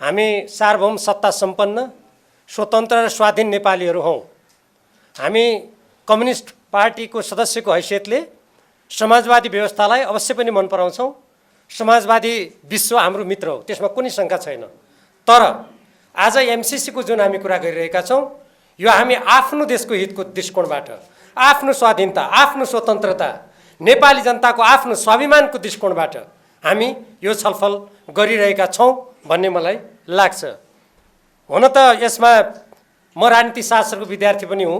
हामी सार्वभौम सत्ता सम्पन्न स्वतन्त्र र स्वाधीन नेपालीहरू हौँ। हामी कम्युनिस्ट पार्टीको सदस्यको हैसियतले समाजवादी व्यवस्थालाई अवश्य पनि मन पराउँछौँ। समाजवादी विश्व हाम्रो मित्र हो, त्यसमा कुनै शङ्का छैन। तर आज एमसिसीको जुन हामी कुरा गरिरहेका छौँ, यो हामी आफ्नो देशको हितको दृष्टिकोणबाट, आफ्नो स्वाधीनता, आफ्नो स्वतन्त्रता, नेपाली जनताको आफ्नो स्वाभिमानको दृष्टिकोणबाट हामी यो छलफल गरिरहेका छौँ भन्ने मलाई लाग्छ। हुन त यसमा म राजनीति शास्त्रको विद्यार्थी पनि हुँ।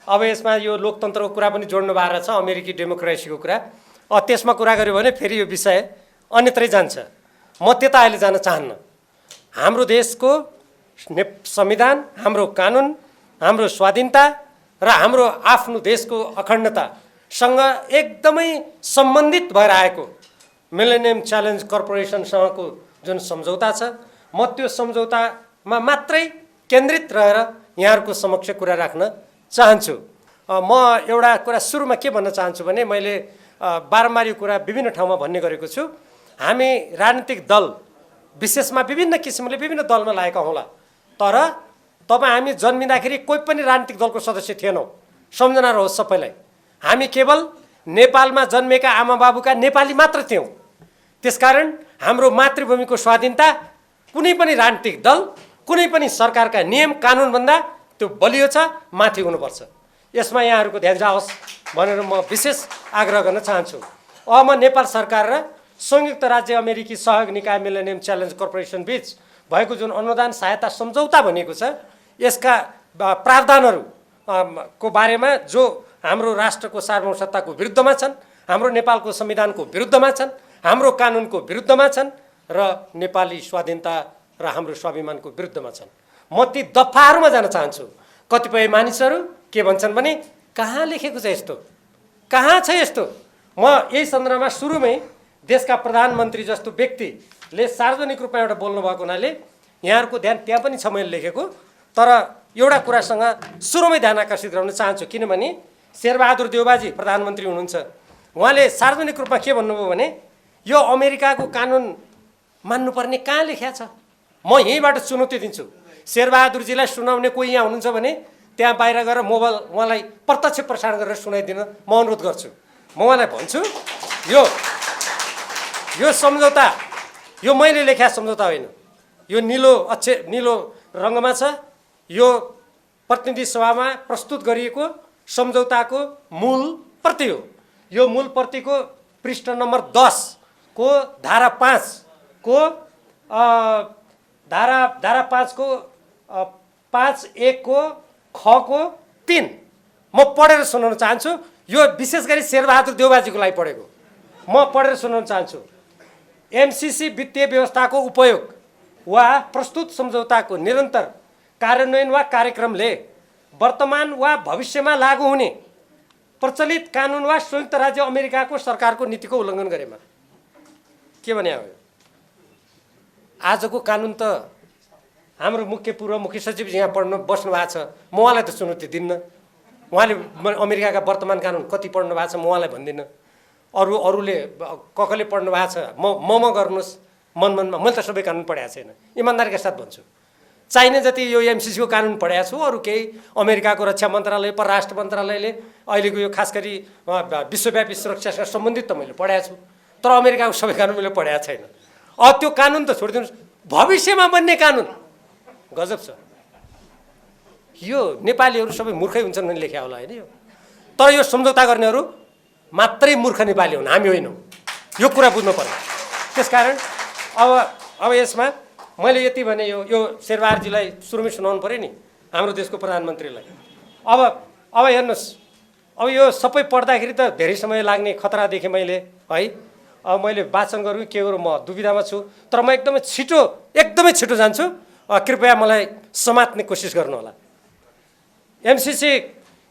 अब यसमा यो लोकतन्त्रको कुरा पनि जोड्नु भएको छ, अमेरिकी डेमोक्रेसीको कुरा। त्यसमा कुरा गऱ्यो भने फेरि यो विषय अन्यत्रै जान्छ। म त्यता अहिले जान चाहन्न। हाम्रो देशको संविधान, हाम्रो कानुन, हाम्रो स्वाधीनता र हाम्रो आफ्नो देशको अखण्डतासँग एकदमै सम्बन्धित भएर आएको मिलेनियम च्यालेन्ज कर्पोरेसनसँगको जुन सम्झौता छ, म त्यो सम्झौतामा मात्रै केन्द्रित रहेर यहाँहरूको समक्ष कुरा राख्न चाहन्छु। म एउटा कुरा सुरुमा के भन्न चाहन्छु भने, मैले बारम्बार यो कुरा विभिन्न ठाउँमा भन्ने गरेको छु। हामी राजनीतिक दल विशेषमा विभिन्न किसिमले विभिन्न दलमा लागेका हौँला, तर हामी जन्मिँदाखेरि कोही पनि राजनीतिक दलको सदस्य थिएनौँ। सम्झना रहोस् सबैलाई, हामी केवल नेपालमा जन्मेका आमाबाबुका नेपाली मात्र थियौँ। त्यसकारण हाम्रो मातृभूमिको स्वाधीनता कुनै पनि राजनीतिक दल, कुनै पनि सरकारका नियम कानुनभन्दा त्यो बलियो छ, माथि हुनुपर्छ। यसमा यहाँहरूको ध्यान जाओस् भनेर म विशेष आग्रह गर्न चाहन्छु। अब म नेपाल सरकार र संयुक्त राज्य अमेरिकी सहयोग निकाय मिलेनियम च्यालेन्ज कर्पोरेसन बीच भएको जुन अनुदान सहायता सम्झौता भनिएको छ, यसका प्रावधानहरू को बारेमा जो हाम्रो राष्ट्रको सार्वभौमसत्ताको विरुद्धमा छन्, हाम्रो नेपालको संविधानको विरुद्धमा छन्, हाम्रो कानुनको विरुद्धमा छन् र नेपाली स्वाधीनता र हाम्रो स्वाभिमानको विरुद्धमा छन्। म ती दफाहरूमा जान चाहन्छु। कतिपय मानिसहरू के भन्छन् भने, कहाँ लेखेको छ यस्तो, कहाँ छ यस्तो? म यही सन्दर्भमा सुरुमै देशका प्रधानमन्त्री जस्तो व्यक्तिले सार्वजनिक रूपमा एउटा बोल्नु भएको हुनाले यहाँहरूको ध्यान त्यहाँ पनि छ मैले लेखेको। तर एउटा कुरासँग सुरुमै ध्यान आकर्षित गराउन चाहन्छु, किनभने शेरबहादुर देउबाजी प्रधानमन्त्री हुनुहुन्छ। उहाँले सार्वजनिक रूपमा के भन्नुभयो भने, यो अमेरिकाको कानुन मान्नुपर्ने कहाँ लेख्या छ? म यहीँबाट चुनौती दिन्छु। शेरबहादुरजीलाई सुनाउने कोही यहाँ हुनुहुन्छ भने त्यहाँ बाहिर गएर मोबाइल उहाँलाई प्रत्यक्ष प्रसारण गरेर सुनाइदिन म अनुरोध गर्छु। म उहाँलाई भन्छु, यो सम्झौता यो मैले लेख्या सम्झौता होइन, यो निलो रङमा छ। यो प्रतिनिधि सभामा प्रस्तुत गरिएको सम्झौताको मूल प्रति हो। यो मूल प्रतिको पृष्ठ नम्बर 10 को धारा 5 को धारा 5 को 5(1) को ख को 3 म पढेर सुनाउन चाहन्छु। यो विशेष गरी शेरबहादुर देउबाजीको लागि पढेको, म पढेर सुनाउन चाहन्छु। एमसिसी वित्तीय व्यवस्थाको उपयोग वा प्रस्तुत सम्झौताको निरन्तर कार्यान्वयन वा कार्यक्रमले वर्तमान वा भविष्यमा लागू हुने प्रचलित कानुन वा संयुक्त राज्य अमेरिकाको सरकारको नीतिको उल्लङ्घन गरेमा। के भने हो? आजको कानुन त हाम्रो पूर्व मुख्य सचिव यहाँ पढ्नु बस्नु भएको छ, म उहाँलाई त चुनौती दिन्न। उहाँले अमेरिकाका वर्तमान कानुन कति पढ्नु भएको छ म उहाँलाई भन्दिनँ। अरूले कसले पढ्नु भएको छ म गर्नुहोस् मनमा। मैले त सबै कानुन पढाएको छैन, इमान्दारीका साथ भन्छु। चाहिने जति यो एमसिसीको कानुन पढाएको छु, अरू केही अमेरिकाको रक्षा मन्त्रालय, परराष्ट्र मन्त्रालयले अहिलेको यो खास गरी विश्वव्यापी सुरक्षासँग सम्बन्धित त मैले पढाएको छु, तर अमेरिकाको सबै कानुन मैले पढाएको छैन। त्यो कानुन त छोडिदिनुहोस्, भविष्यमा बन्ने कानुन गजब छ। यो नेपालीहरू सबै मूर्खै हुन्छन् भने लेख्या होला होइन यो। तर यो सम्झौता गर्नेहरू मात्रै मूर्ख नेपाली हुन्, हामी होइनौँ। यो कुरा बुझ्नु पर्यो। त्यसकारण अब यसमा मैले यति भने, यो शेरबहादुरजीलाई सुरुमै सुनाउनु पऱ्यो नि, हाम्रो देशको प्रधानमन्त्रीलाई। अब हेर्नुहोस्, अब यो सबै पढ्दाखेरि त धेरै समय लाग्ने खतरा देखेँ मैले है। अब मैले वाचन गरौँ के गरौँ म दुविधामा छु, तर म एकदमै छिटो जान्छु। कृपया मलाई समात्ने कोसिस गर्नुहोला। एमसिसी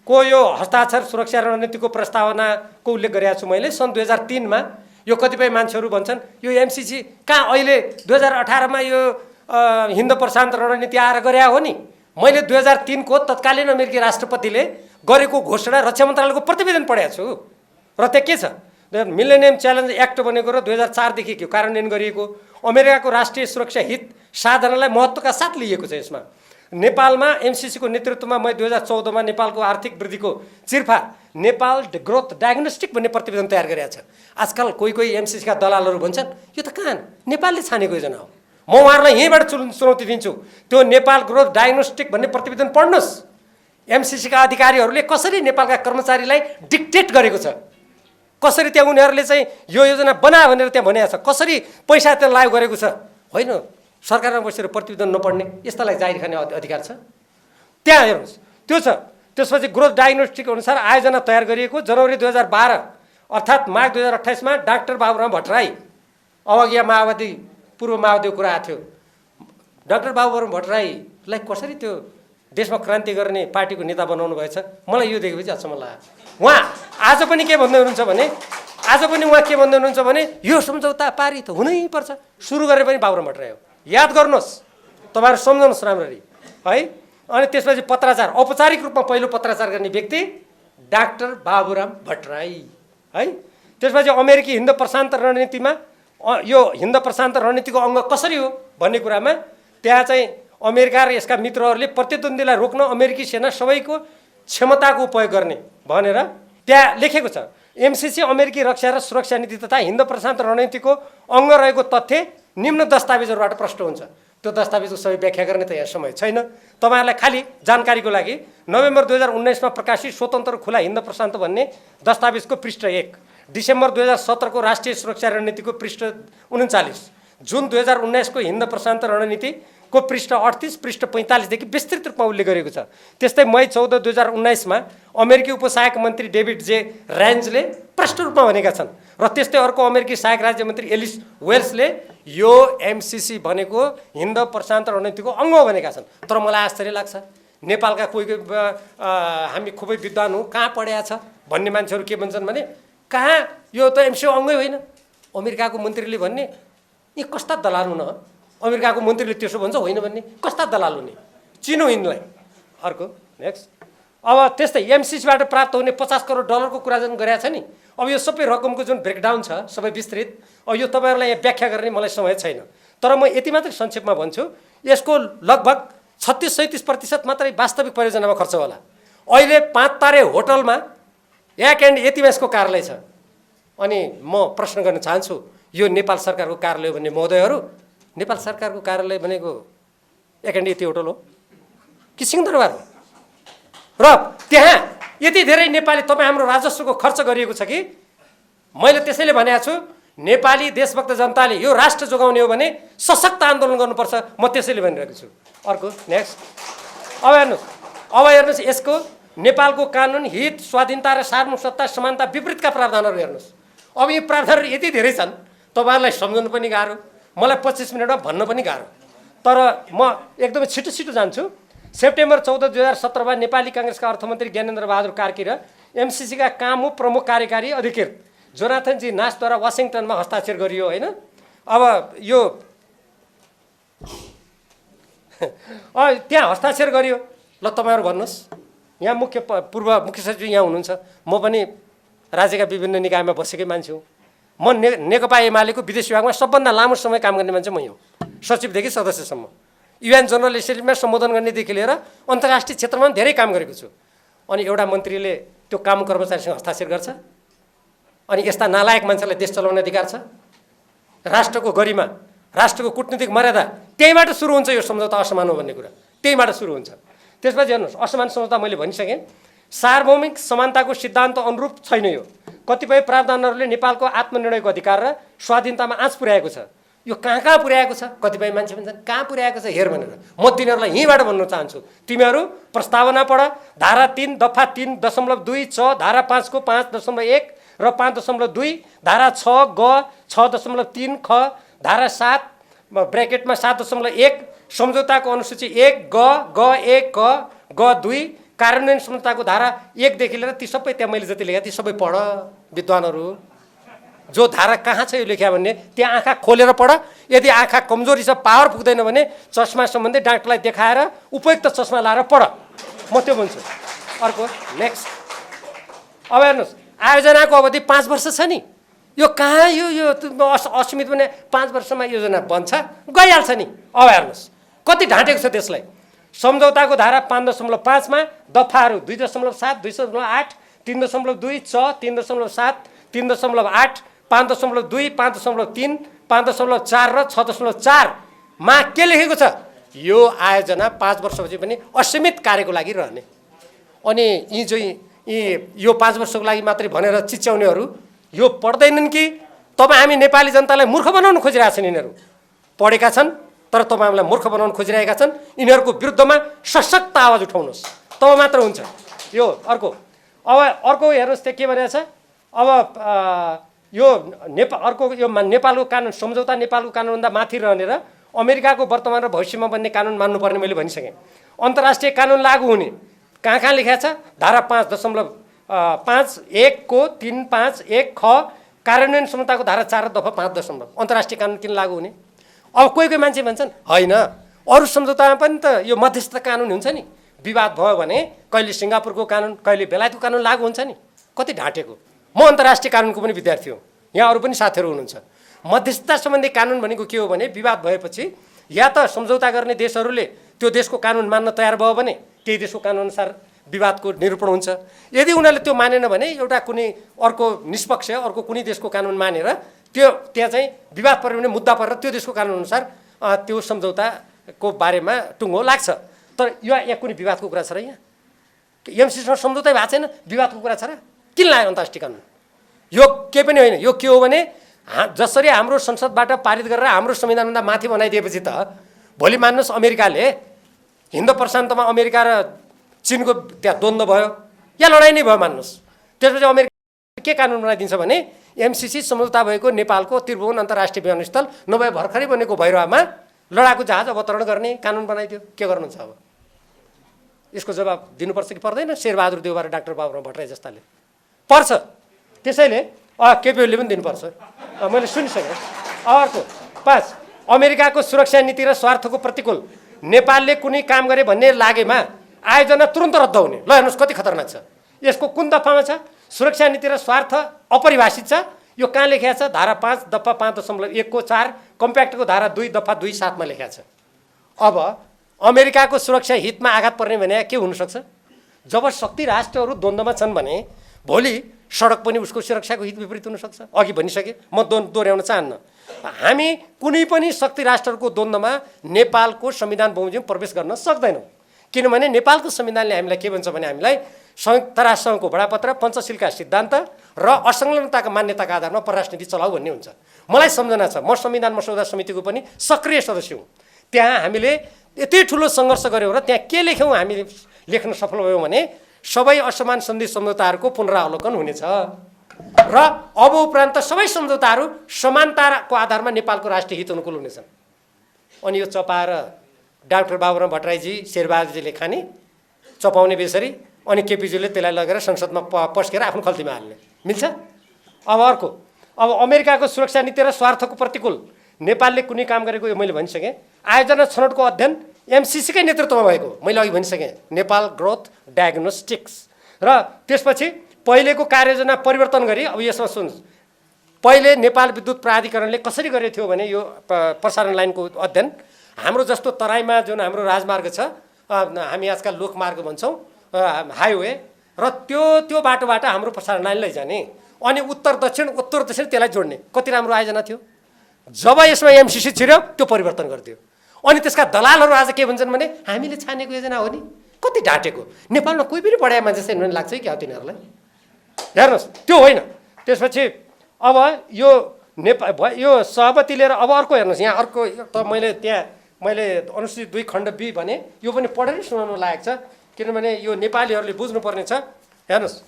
को यो हस्ताक्षर सुरक्षा रणनीतिको प्रस्तावनाको उल्लेख गरेको छु मैले सन् 2003 मा। यो कतिपय मान्छेहरू भन्छन् यो एमसिसी कहाँ अहिले 2018 मा यो हिन्द प्रशान्त रणनीति आएर गरे हो नि। मैले 2003 को तत्कालीन अमेरिकी राष्ट्रपतिले गरेको घोषणा रक्षा मन्त्रालयको प्रतिवेदन पढेको छु र त्यहाँ के छ? मिलेनियम च्यालेन्ज एक्ट बनेको र 2004 देखि कार्यान्वयन गरिएको अमेरिकाको राष्ट्रिय सुरक्षा हित साधनालाई महत्त्वका साथ लिएको छ। यसमा नेपालमा एमसिसीको नेतृत्वमा मई 2014 मा नेपालको आर्थिक वृद्धिको चिरफार नेपाल ग्रोथ डायग्नोस्टिक भन्ने प्रतिवेदन तयार गरेको छ। आजकल कोही एमसिसीका दलालहरू भन्छन् यो त कहाँ नेपालले छानेको योजना हो। म उहाँहरूलाई यहीँबाट चुनौती दिन्छु, त्यो नेपाल ग्रोथ डायग्नोस्टिक भन्ने प्रतिवेदन पढ्नुहोस्। एमसिसीका अधिकारीहरूले कसरी नेपालका कर्मचारीलाई डिक्टेट गरेको छ, कसरी त्यहाँ उनीहरूले चाहिँ यो योजना बनायो भनेर त्यहाँ भनेको छ, कसरी पैसा त्यहाँ लागु गरेको छ। होइन, सरकारमा बसेर प्रतिवेदन नपढ्ने यस्तालाई जाहिर खाने अधिकार छ। त्यहाँ हेर्नुहोस्, त्यो छ। त्यसपछि ग्रोथ डायग्नोस्टिक अनुसार आयोजना तयार गरिएको जनवरी 2012 अर्थात् माघ 2028 मा डाक्टर बाबुराम भट्टराई, अब यहाँ माओवादी पूर्व माओवादीको कुरा आएको थियो, डाक्टर बाबुराम भट्टराईलाई कसरी त्यो देशमा क्रान्ति गर्ने पार्टीको नेता बनाउनु भएछ, मलाई यो देखेपछि अचम्म लाग्यो। उहाँ आज पनि के भन्दै हुनुहुन्छ भने यो सम्झौता पारित हुनैपर्छ, सुरु गरे पनि बाबुराम भट्टराई हो। याद गर्नुहोस्, तपाईँहरू सम्झाउनुहोस् राम्ररी है। अनि त्यसपछि पत्राचार, औपचारिक रूपमा पहिलो पत्राचार गर्ने व्यक्ति डाक्टर बाबुराम भट्टराई है। त्यसपछि अमेरिकी हिन्द प्रशान्त रणनीतिमा यो हिन्द प्रशान्त रणनीतिको अङ्ग कसरी हो भन्ने कुरामा त्यहाँ चाहिँ अमेरिका र यसका मित्रहरूले प्रतिद्वन्द्वीलाई रोक्न अमेरिकी सेना सबैको क्षमताको उपयोग गर्ने भनेर त्यहाँ लेखेको छ। एमसिसी अमेरिकी रक्षा र सुरक्षा नीति तथा हिन्द प्रशान्त रणनीतिको अङ्ग रहेको तथ्य निम्न दस्तावेजहरूबाट प्रष्ट हुन्छ। त्यो दस्तावेजको सबै व्याख्या गर्ने त यहाँ समय छैन। तपाईँहरूलाई खालि जानकारीको लागि नोभेम्बर 2019 मा प्रकाशित स्वतन्त्र खुला हिन्द प्रशान्त भन्ने दस्तावेजको पृष्ठ 1, डिसेम्बर 2017 को राष्ट्रिय सुरक्षा रणनीतिको पृष्ठ 39, जुन 2019 को हिन्द प्रशान्त रणनीतिको पृष्ठ 38, पृष्ठ 45 देखि विस्तृत रूपमा उल्लेख गरेको छ। त्यस्तै मई 14, 2019 मा अमेरिकी उपसहायक मन्त्री डेभिड जे रेन्जले प्रष्ट रूपमा भनेका छन् र त्यस्तै अर्को अमेरिकी सहायक राज्य मन्त्री एलिस वेल्सले यो एमसिसी भनेको हिन्द प्रशान्त रणनीतिको अङ्ग हो भनेका छन्। तर मलाई आश्चर्य लाग्छ, नेपालका कोही हामी खुबै विद्वान हौँ, कहाँ पढेको छ भन्ने मान्छेहरू के भन्छन् भने कहाँ यो त एमसिसी अङ्गै होइन। अमेरिकाको मन्त्रीले भन्ने यी कस्ता दलाल हुन, अमेरिकाको मन्त्रीले त्यसो भन्छ होइन भन्ने कस्ता दलाल हुने, चिनो यिनलाई। अर्को नेक्स्ट, अब त्यस्तै एमसिसीबाट प्राप्त हुने 50 करोड डलरको कुरा जुन गरेको छ नि, अब यो सबै रकमको जुन ब्रेकडाउन छ सबै विस्तृत, अब यो तपाईँहरूलाई यहाँ व्याख्या गर्ने मलाई समय छैन। तर म यति मात्रै संक्षेपमा भन्छु, यसको लगभग 36-37% मात्रै वास्तविक परियोजनामा खर्च होला। अहिले 5 तारे होटलमा एक एन्ड एतिमासको कार्यालय छ। अनि म प्रश्न गर्न चाहन्छु, यो नेपाल सरकारको कार्यालय भन्ने महोदयहरू, नेपाल सरकारको कार्यालय भनेको एक एन्ड एति होटल हो कि सिंहदरबार हो? र त्यहाँ यति धेरै नेपाली तपाईँ हाम्रो राजस्वको खर्च गरिएको छ कि मैले त्यसैले भनेको छु, नेपाली देशभक्त जनताले यो राष्ट्र जोगाउने हो भने सशक्त आन्दोलन गर्नुपर्छ। म त्यसैले भनिरहेको छु। अर्को नेक्स्ट, अब हेर्नुहोस् यसको नेपालको कानुन, हित, स्वाधीनता र सार्वभौमसत्ता, समानता विपरीतका प्रावधानहरू हेर्नुहोस्। अब यी प्रावधानहरू यति धेरै छन्, तपाईँहरूलाई सम्झाउनु पनि गाह्रो, मलाई 25 मिनटमा भन्न पनि गाह्रो। तर म एकदमै छिटो जान्छु। सेप्टेम्बर 14, 2017 मा नेपाली काङ्ग्रेसका अर्थमन्त्री ज्ञानेन्द्र बहादुर कार्की र एमसिसीका कामु प्रमुख कार्यकारी अधिकृत जोनाथन जी नासद्वारा वाशिङटनमा हस्ताक्षर गरियो होइन। अब यो त्यहाँ हस्ताक्षर गरियो। ल तपाईँहरू भन्नुहोस्, यहाँ पूर्व मुख्य सचिव यहाँ हुनुहुन्छ, म पनि राज्यका विभिन्न निकायमा बसेकै मान्छे हुँ। म नेकपा एमालेको विदेश विभागमा सबभन्दा लामो समय काम गर्ने मान्छे मै हुँ, सचिवदेखि सदस्यसम्म। युएन जनरल एसेम्ब्लीमा सम्बोधन गर्नेदेखि लिएर अन्तर्राष्ट्रिय क्षेत्रमा धेरै काम गरेको छु। अनि एउटा मन्त्रीले त्यो काम कर्मचारीसँग हस्ताक्षर गर्छ, अनि यस्ता नालायक मान्छेलाई देश चलाउने अधिकार छ? राष्ट्रको गरिमा, राष्ट्रको कूटनीतिक मर्यादा त्यहीँबाट सुरु हुन्छ। यो सम्झौता असमान हो भन्ने कुरा त्यहीँबाट सुरु हुन्छ। त्यसपछि हेर्नुहोस्, असमान सम्झौता मैले भनिसकेँ, सार्वभौमिक समानताको सिद्धान्त अनुरूप छैन। यो कतिपय प्रावधानहरूले नेपालको आत्मनिर्णयको अधिकार र स्वाधीनतामा आँच पुर्याएको छ। यो कहाँ पुर्याएको छ? कतिपय मान्छे भन्छन् कहाँ पुर्याएको छ हेर भनेर। म तिनीहरूलाई यहीँबाट भन्न चाहन्छु, तिमीहरू प्रस्तावना पढ। धारा 3 दफा 3.2 छ, धारा 5 को 5.1 र 5.2, धारा 6 ग 6.3 ख, धारा 7 ब्र्याकेटमा 7.1 सम्झौताको अनुसूची 1 ग 1 क ग 2 कार्यान्वयन सम्झौताको धारा 1 देखि लिएर ती सबै त्यहाँ मैले जति लेखेँ ती सबै पढ विद्वानहरू। जो धारा कहाँ छ यो लेख्या भन्ने त्यहाँ आँखा खोलेर पढ। यदि आँखा कमजोरी छ, पावर पुग्दैन भने चस्मा सम्बन्धी डाक्टरलाई देखाएर उपयुक्त चस्मा लाएर पढ। म त्यो भन्छु। अर्को नेक्स्ट, अब हेर्नुहोस्, आयोजनाको अवधि 5 वर्ष छ नि, यो कहाँ यो असीमित भने 5 वर्षमा योजना बन्छ गइहाल्छ नि। अब हेर्नुहोस् कति ढाँटेको छ त्यसलाई। सम्झौताको धारा 5.5 मा दफाहरू 2.7, 2.8, 3.2, 3.7, 3.8, 5.2, 5.3, 5.4 र 6.4 मा के लेखेको छ? यो आयोजना 5 वर्षपछि पनि असीमित कार्यको लागि रहने। अनि यो 5 वर्षको लागि मात्रै भनेर चिच्याउनेहरू यो पढ्दैनन् कि तपाईँ हामी नेपाली जनतालाई मूर्ख बनाउन खोजिरहेछन्। यिनीहरू पढेका छन् तर तपाईँहरूलाई मूर्ख बनाउन खोजिरहेका छन्। यिनीहरूको विरुद्धमा सशक्त आवाज उठाउनुहोस् तब मात्र हुन्छ। यो अर्को हेर्नुहोस् त्यहाँ के भनेको छ। अब यो नेपालको कानुन सम्झौता नेपालको कानुनभन्दा माथि रहने र अमेरिकाको वर्तमान र भविष्यमा बन्ने कानुन मान्नुपर्ने मैले भनिसकेँ। अन्तर्राष्ट्रिय कानुन लागू हुने कहाँ लेखेको छ? धारा 5.5(1) को 351 ख कार्यान्वयन क्षमताको धारा 4 दफा 5 अन्तर्राष्ट्रिय कानुन किन लागू हुने? अब कोही मान्छे भन्छन् होइन अरू सम्झौतामा पनि त यो मध्यस्थता कानुन हुन्छ नि। विवाद भयो भने कहिले सिङ्गापुरको कानुन कहिले बेलायतको कानुन लागू हुन्छ नि। कति ढाँटेको। म अन्तर्राष्ट्रिय कानुनको पनि विद्यार्थी हो, यहाँ अरू पनि साथीहरू हुनुहुन्छ। मध्यस्थता सम्बन्धी कानुन भनेको के हो भने विवाद भएपछि या त सम्झौता गर्ने देशहरूले त्यो देशको कानुन मान्न तयार भयो भने त्यही देशको कानुनअनुसार विवादको निरूपण हुन्छ। यदि उनीहरूले त्यो मानेन भने एउटा कुनै अर्को निष्पक्ष अर्को कुनै देशको कानुन मानेर त्यहाँ चाहिँ विवाद पऱ्यो भने मुद्दा परेर त्यो देशको कानुनअनुसार त्यो सम्झौताको बारेमा टुङ्गो लाग्छ। तर यहाँ कुनै विवादको कुरा छ र? यहाँ एमसीसँग सम्झौतै भएको छैन, विवादको कुरा छ र? किन लाग्यो अन्तर्राष्ट्रिय कानुन? यो केही पनि होइन। यो के हो भने जसरी हाम्रो संसदबाट पारित गरेर हाम्रो संविधानभन्दा माथि बनाइदिएपछि त भोलि मान्नुहोस् अमेरिकाले हिन्द प्रशान्तमा अमेरिका र चीनको त्यहाँ द्वन्द्व भयो या लडाइँ नै भयो मान्नुहोस्, त्यसपछि अमेरिका के कानुन बनाइदिन्छ भने एमसीसी सम्झौता भएको नेपालको त्रिभुवन अन्तर्राष्ट्रिय विमानस्थल नभए भर्खरै बनेको भैरवामा लडाकु जहाज अवतरण गर्ने कानुन बनाइदियो। के गर्नुहुन्छ अब? यसको जवाब दिनुपर्छ कि पर्दैन? शेरबहादुर देउवा र डाक्टर बाबुराम भट्टराई जस्ताले पर्छ। त्यसैले केपी ओलीले पनि दिनुपर्छ। मैले सुनिसकेँ। अर्को 5 अमेरिकाको सुरक्षा नीति र स्वार्थको प्रतिकूल नेपालले कुनै काम गरे भन्ने लागेमा आयोजना तुरन्त रद्द हुने। ल हेर्नुहोस् कति खतरनाक छ। यसको कुन दफामा छ? सुरक्षा नीति र स्वार्थ अपरिभाषित छ। यो कहाँ लेखेको छ? धारा 5 दफा 5.1 को 4 कम्प्याक्टको धारा 2 दफा 2.7 मा लेखेको छ। अब अमेरिकाको सुरक्षा हितमा आघात पर्ने भने के हुनसक्छ? जब शक्ति राष्ट्रहरू द्वन्द्वमा छन् भने भोलि सडक पनि उसको सुरक्षाको हित विपरीत हुनसक्छ। अघि भनिसकेँ, म दोहोऱ्याउन चाहन्न। हामी कुनै पनि शक्ति राष्ट्रहरूको द्वन्द्वमा नेपालको संविधान बमोजिम प्रवेश गर्न सक्दैनौँ। किनभने नेपालको संविधानले हामीलाई के भन्छ भने हामीलाई संयुक्त राष्ट्रसङ्घको बडापत्र, पञ्चशीलका सिद्धान्त र असंलग्नताका मान्यताका आधारमा परराष्ट्र नीति चलाऊ भन्ने हुन्छ। मलाई सम्झना छ, म संविधान मसौदा समितिको पनि सक्रिय सदस्य हुँ। त्यहाँ हामीले यति ठुलो सङ्घर्ष गऱ्यौँ र त्यहाँ के लेख्यौँ हामीले लेख्न सफल भयौँ भने सबै असमान सन्धि सम्झौताहरूको पुनरावलोकन हुनेछ र अब उपरान्त सबै सम्झौताहरू समानताको आधारमा नेपालको राष्ट्रिय हित अनुकूल हुनेछन्। अनि यो चपाएर डाक्टर बाबुराम भट्टराईजी शेरबहादुरजीले खाने चपाउने बेसरी अनि केपीजीले त्यसलाई लगेर संसदमा पस्केर आफ्नो खल्तीमा हाल्ने मिल्छ? अब अर्को, अब अमेरिकाको सुरक्षा नीति र स्वार्थको प्रतिकूल नेपालले कुनै काम गरेको यो मैले भनिसकेँ। आयोजना छनौटको अध्ययन एमसीसीकै नेतृत्वमा भएको मैले अघि भनिसकेँ, नेपाल ग्रोथ डायग्नोस्टिक्स। र त्यसपछि पहिलेको कार्ययोजना परिवर्तन गरी अब यसमा सुन्नुहोस्, पहिले नेपाल विद्युत प्राधिकरणले कसरी गरेको थियो भने यो प्रसारण लाइनको अध्ययन हाम्रो जस्तो तराईमा जुन हाम्रो राजमार्ग छ, हामी आजकल लोकमार्ग भन्छौँ, हाइवे, र त्यो बाटोबाट हाम्रो प्रसारण लाइन लैजाने अनि उत्तर दक्षिण त्यसलाई जोड्ने कति राम्रो आयोजना थियो। जब यसमा एमसीसी छिर्यो त्यो परिवर्तन गरिदियो। अनि त्यसका दलालहरू आज के भन्छन् भने हामीले छानेको योजना हो नि। कति ढाँटेको। नेपालमा कोही पनि पढाए मान्छे छैन लाग्छ कि क्या तिनीहरूलाई? हेर्नुहोस् त्यो होइन। त्यसपछि अब यो यो सहमति लिएर अब अर्को हेर्नुहोस्, यहाँ अर्को त मैले अनुसूचित 2 खण्ड बी भने यो पनि पढेर सुनाउनु लायक छ, किनभने यो नेपालीहरूले बुझ्नुपर्ने छ। हेर्नुहोस्,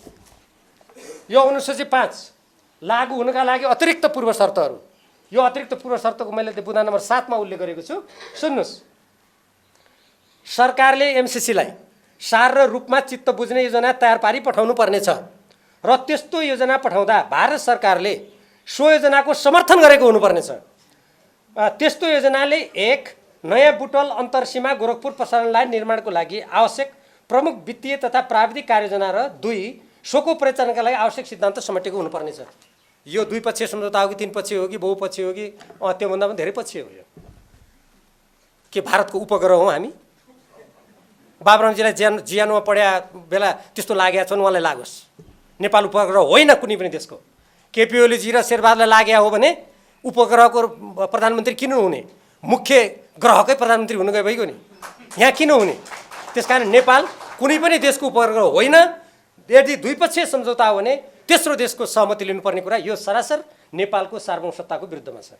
यो अनुसूचित 5 लागू हुनका लागि अतिरिक्त पूर्व शर्तहरू, यो अतिरिक्त पूर्व शर्तको मैले बुँदा नम्बर 7 मा उल्लेख गरेको छु। सुन्नुहोस्, सरकारले एमसीसीलाई सार र रूपमा चित्त बुझ्ने योजना तयार पारी पठाउनु पर्नेछ र त्यस्तो योजना पठाउँदा भारत सरकारले सो योजनाको समर्थन गरेको हुनुपर्नेछ। त्यस्तो योजनाले 1 नयाँ बुटवल अन्तरसीमा गोरखपुर प्रसारण लाइन निर्माणको लागि आवश्यक प्रमुख वित्तीय तथा प्राविधिक कार्ययोजना र 2 सोको परिचालनका लागि आवश्यक सिद्धान्त समेटेको हुनुपर्नेछ। यो द्विपक्षीय सम्झौता हो कि तीन पक्षीय हो कि बहुपक्षीय हो कि त्योभन्दा पनि धेरै पक्षीय हो यो। के भारतको उपग्रह हो हामी? बाबुरामजीलाई जियानमा पढ्या बेला त्यस्तो लागेको छ भने उहाँलाई लागोस्। नेपाल उपग्रह होइन कुनै पनि देशको। केपी ओलीजी र शेरबहादुरलाई लागेको हो भने उपग्रहको प्रधानमन्त्री किन हुने? मुख्य ग्रहकै प्रधानमन्त्री हुनु गए भइगयो नि, यहाँ किन हुने? त्यसकारण नेपाल कुनै पनि देशको उपग्रह होइन। यदि द्विपक्षीय सम्झौता हो भने तेस्रो देशको सहमति लिनुपर्ने कुरा यो सरासर नेपालको सार्वभौमसत्ताको विरुद्धमा छ।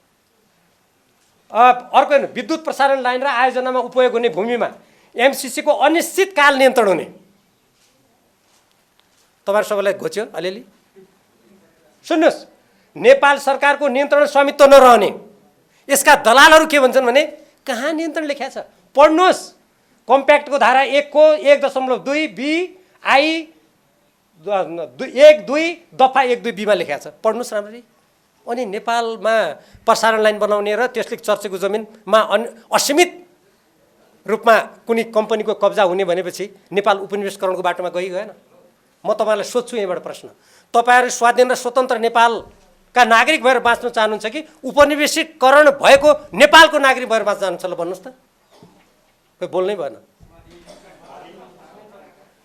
अर्को हेर्नु, विद्युत प्रसारण लाइन र आयोजनामा उपयोग हुने भूमिमा एमसिसीको अनिश्चितकाल नियन्त्रण हुने। तपाईँहरू सबैलाई घोच्यो अलिअलि? सुन्नुहोस्, नेपाल सरकारको नियन्त्रण स्वामित्व नरहने। यसका दलालहरू के भन्छन् भने कहाँ नियन्त्रण लेख्या छ? पढ्नुहोस्, कम्प्याक्टको धारा 1 को 1.2 बी आई 1.2 दफा 1.2 बीमा लेख्या छ। पढ्नुहोस् राम्ररी। अनि नेपालमा प्रसारण लाइन बनाउने र त्यसले चर्चेको जमिनमा असीमित रूपमा कुनै कम्पनीको कब्जा हुने भनेपछि नेपाल उपनिवेशकरणको बाटोमा गएन? म तपाईँलाई सोध्छु यहीँबाट प्रश्न, तपाईँहरू स्वाधीन र स्वतन्त्र नेपालका नागरिक भएर बाँच्न चाहनुहुन्छ कि उपनिवेशीकरण भएको नेपालको नागरिक भएर बाँच्न चाहनुहुन्छ? ल भन्नुहोस् त, कोही बोल्नै भएन।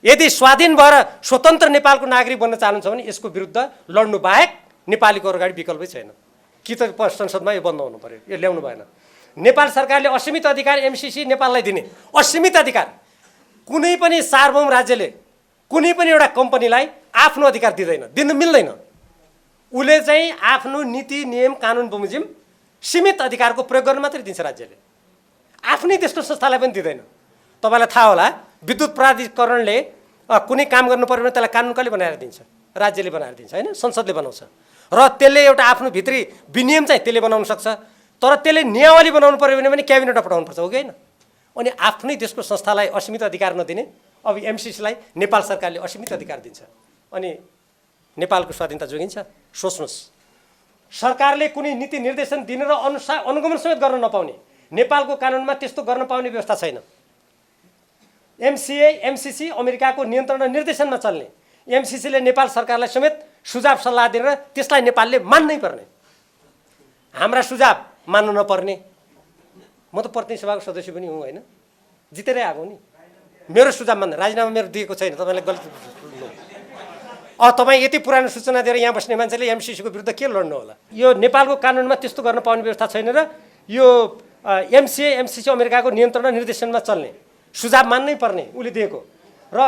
यदि स्वाधीन भएर स्वतन्त्र नेपालको नागरिक बन्न चाहनुहुन्छ भने यसको विरुद्ध लड्नु बाहेक नेपालीको अगाडि विकल्पै छैन। कि त संसदमा यो बन्द हुनु पर्यो, यो ल्याउनु भएन। नेपाल सरकारले असीमित अधिकार एमसिसी नेपाललाई दिने, असीमित अधिकार। कुनै पनि सार्वभौम राज्यले कुनै पनि एउटा कम्पनीलाई आफ्नो अधिकार दिँदैन, दिनु मिल्दैन। उसले चाहिँ आफ्नो नीति नियम कानुन बमोजिम सीमित अधिकारको प्रयोग गर्न मात्रै दिन्छ राज्यले, आफ्नै देशको संस्थालाई पनि दिँदैन। तपाईँलाई थाहा होला, विद्युत प्राधिकरणले कुनै काम गर्नु पर्यो भने त्यसलाई कानुन कसले बनाएर दिन्छ? राज्यले बनाएर दिन्छ होइन, संसदले बनाउँछ। र त्यसले एउटा आफ्नो भित्री विनियम चाहिँ त्यसले बनाउन सक्छ, तर त्यसले नियमावली बनाउनु पर्यो भने क्याबिनेटमा पठाउनुपर्छ, हो कि होइन? अनि आफ्नै देशको संस्थालाई असीमित अधिकार नदिने अब एमसिसीलाई नेपाल सरकारले असीमित अधिकार दिन्छ, अनि नेपालको स्वाधीनता जोगिन्छ? सोच्नुहोस्, सरकारले कुनै नीति निर्देशन दिने र अनुगमन समेत गर्न नपाउने, नेपालको कानुनमा त्यस्तो गर्न पाउने व्यवस्था छैन। एमसिसी अमेरिकाको नियन्त्रण र निर्देशनमा चल्ने, एमसिसीले नेपाल सरकारलाई समेत सुझाव सल्लाह दिएर त्यसलाई नेपालले मान्नै पर्ने। हाम्रा सुझाव मान्नु नपर्ने। म त प्रतिनिधि सभाको सदस्य पनि हुँ होइन, जितेरै आएको नि। मेरो सुझाव मान्ने, राजीनामा मेरो दिएको छैन, तपाईँले गलत। तपाईँ यति पुरानो सूचना दिएर यहाँ बस्ने मान्छेले एमसिसीको विरुद्ध के लड्नु होला? यो नेपालको कानुनमा त्यस्तो गर्न पाउने व्यवस्था छैन र यो एमसिसी अमेरिकाको नियन्त्रण र निर्देशनमा चल्ने, सुझाव मान्नै पर्ने उसले दिएको। र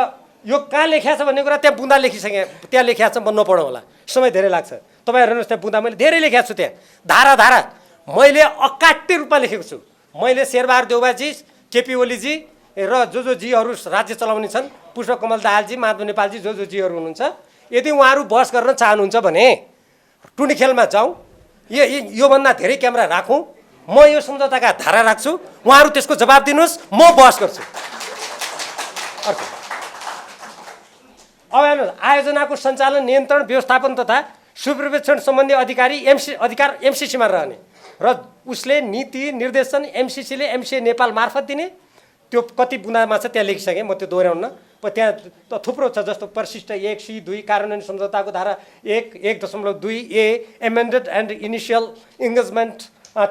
यो कहाँ लेखिया छ भन्ने कुरा त्यहाँ बुँदा लेखिसकेँ, त्यहाँ लेखिया छ, म नपढौँ होला, समय धेरै लाग्छ। तपाईँ हेर्नुहोस्, त्यहाँ बुँदा मैले धेरै लेखेको छु, त्यहाँ धारा धारा मैले अकाट्य रूपमा लेखेको छु। मैले शेरबहादुर देउवाजी, केपी ओलीजी र जो जीहरू राज्य चलाउने छन्, पुष्पकमल दाहालजी, माधव नेपालजी, जो जीहरू हुनुहुन्छ, यदि उहाँहरू बहस गर्न चाहनुहुन्छ भने टुनी खेलमा जाउँ, योभन्दा धेरै क्यामेरा राखौँ, म यो सम्झौताका धारा राख्छु, उहाँहरू त्यसको जवाब दिनुहोस्, म बहस गर्छु। अर्को अब हेर्नुहोस्, आयोजनाको सञ्चालन, नियन्त्रण, व्यवस्थापन तथा सुपरिवेक्षण सम्बन्धी अधिकार एमसिसीमा रहने र उसले नीति निर्देशन एमसिसीले एमसिए नेपाल मार्फत दिने। त्यो कति बुँदामा छ त्यहाँ लेखिसकेँ, म त्यो दोहोऱ्याउन्न। त्यहाँ त थुप्रो छ, जस्तो परिशिष्ट 1C2 कार्यान्वयन सम्झौताको धारा 1.2 A amended and initial engagement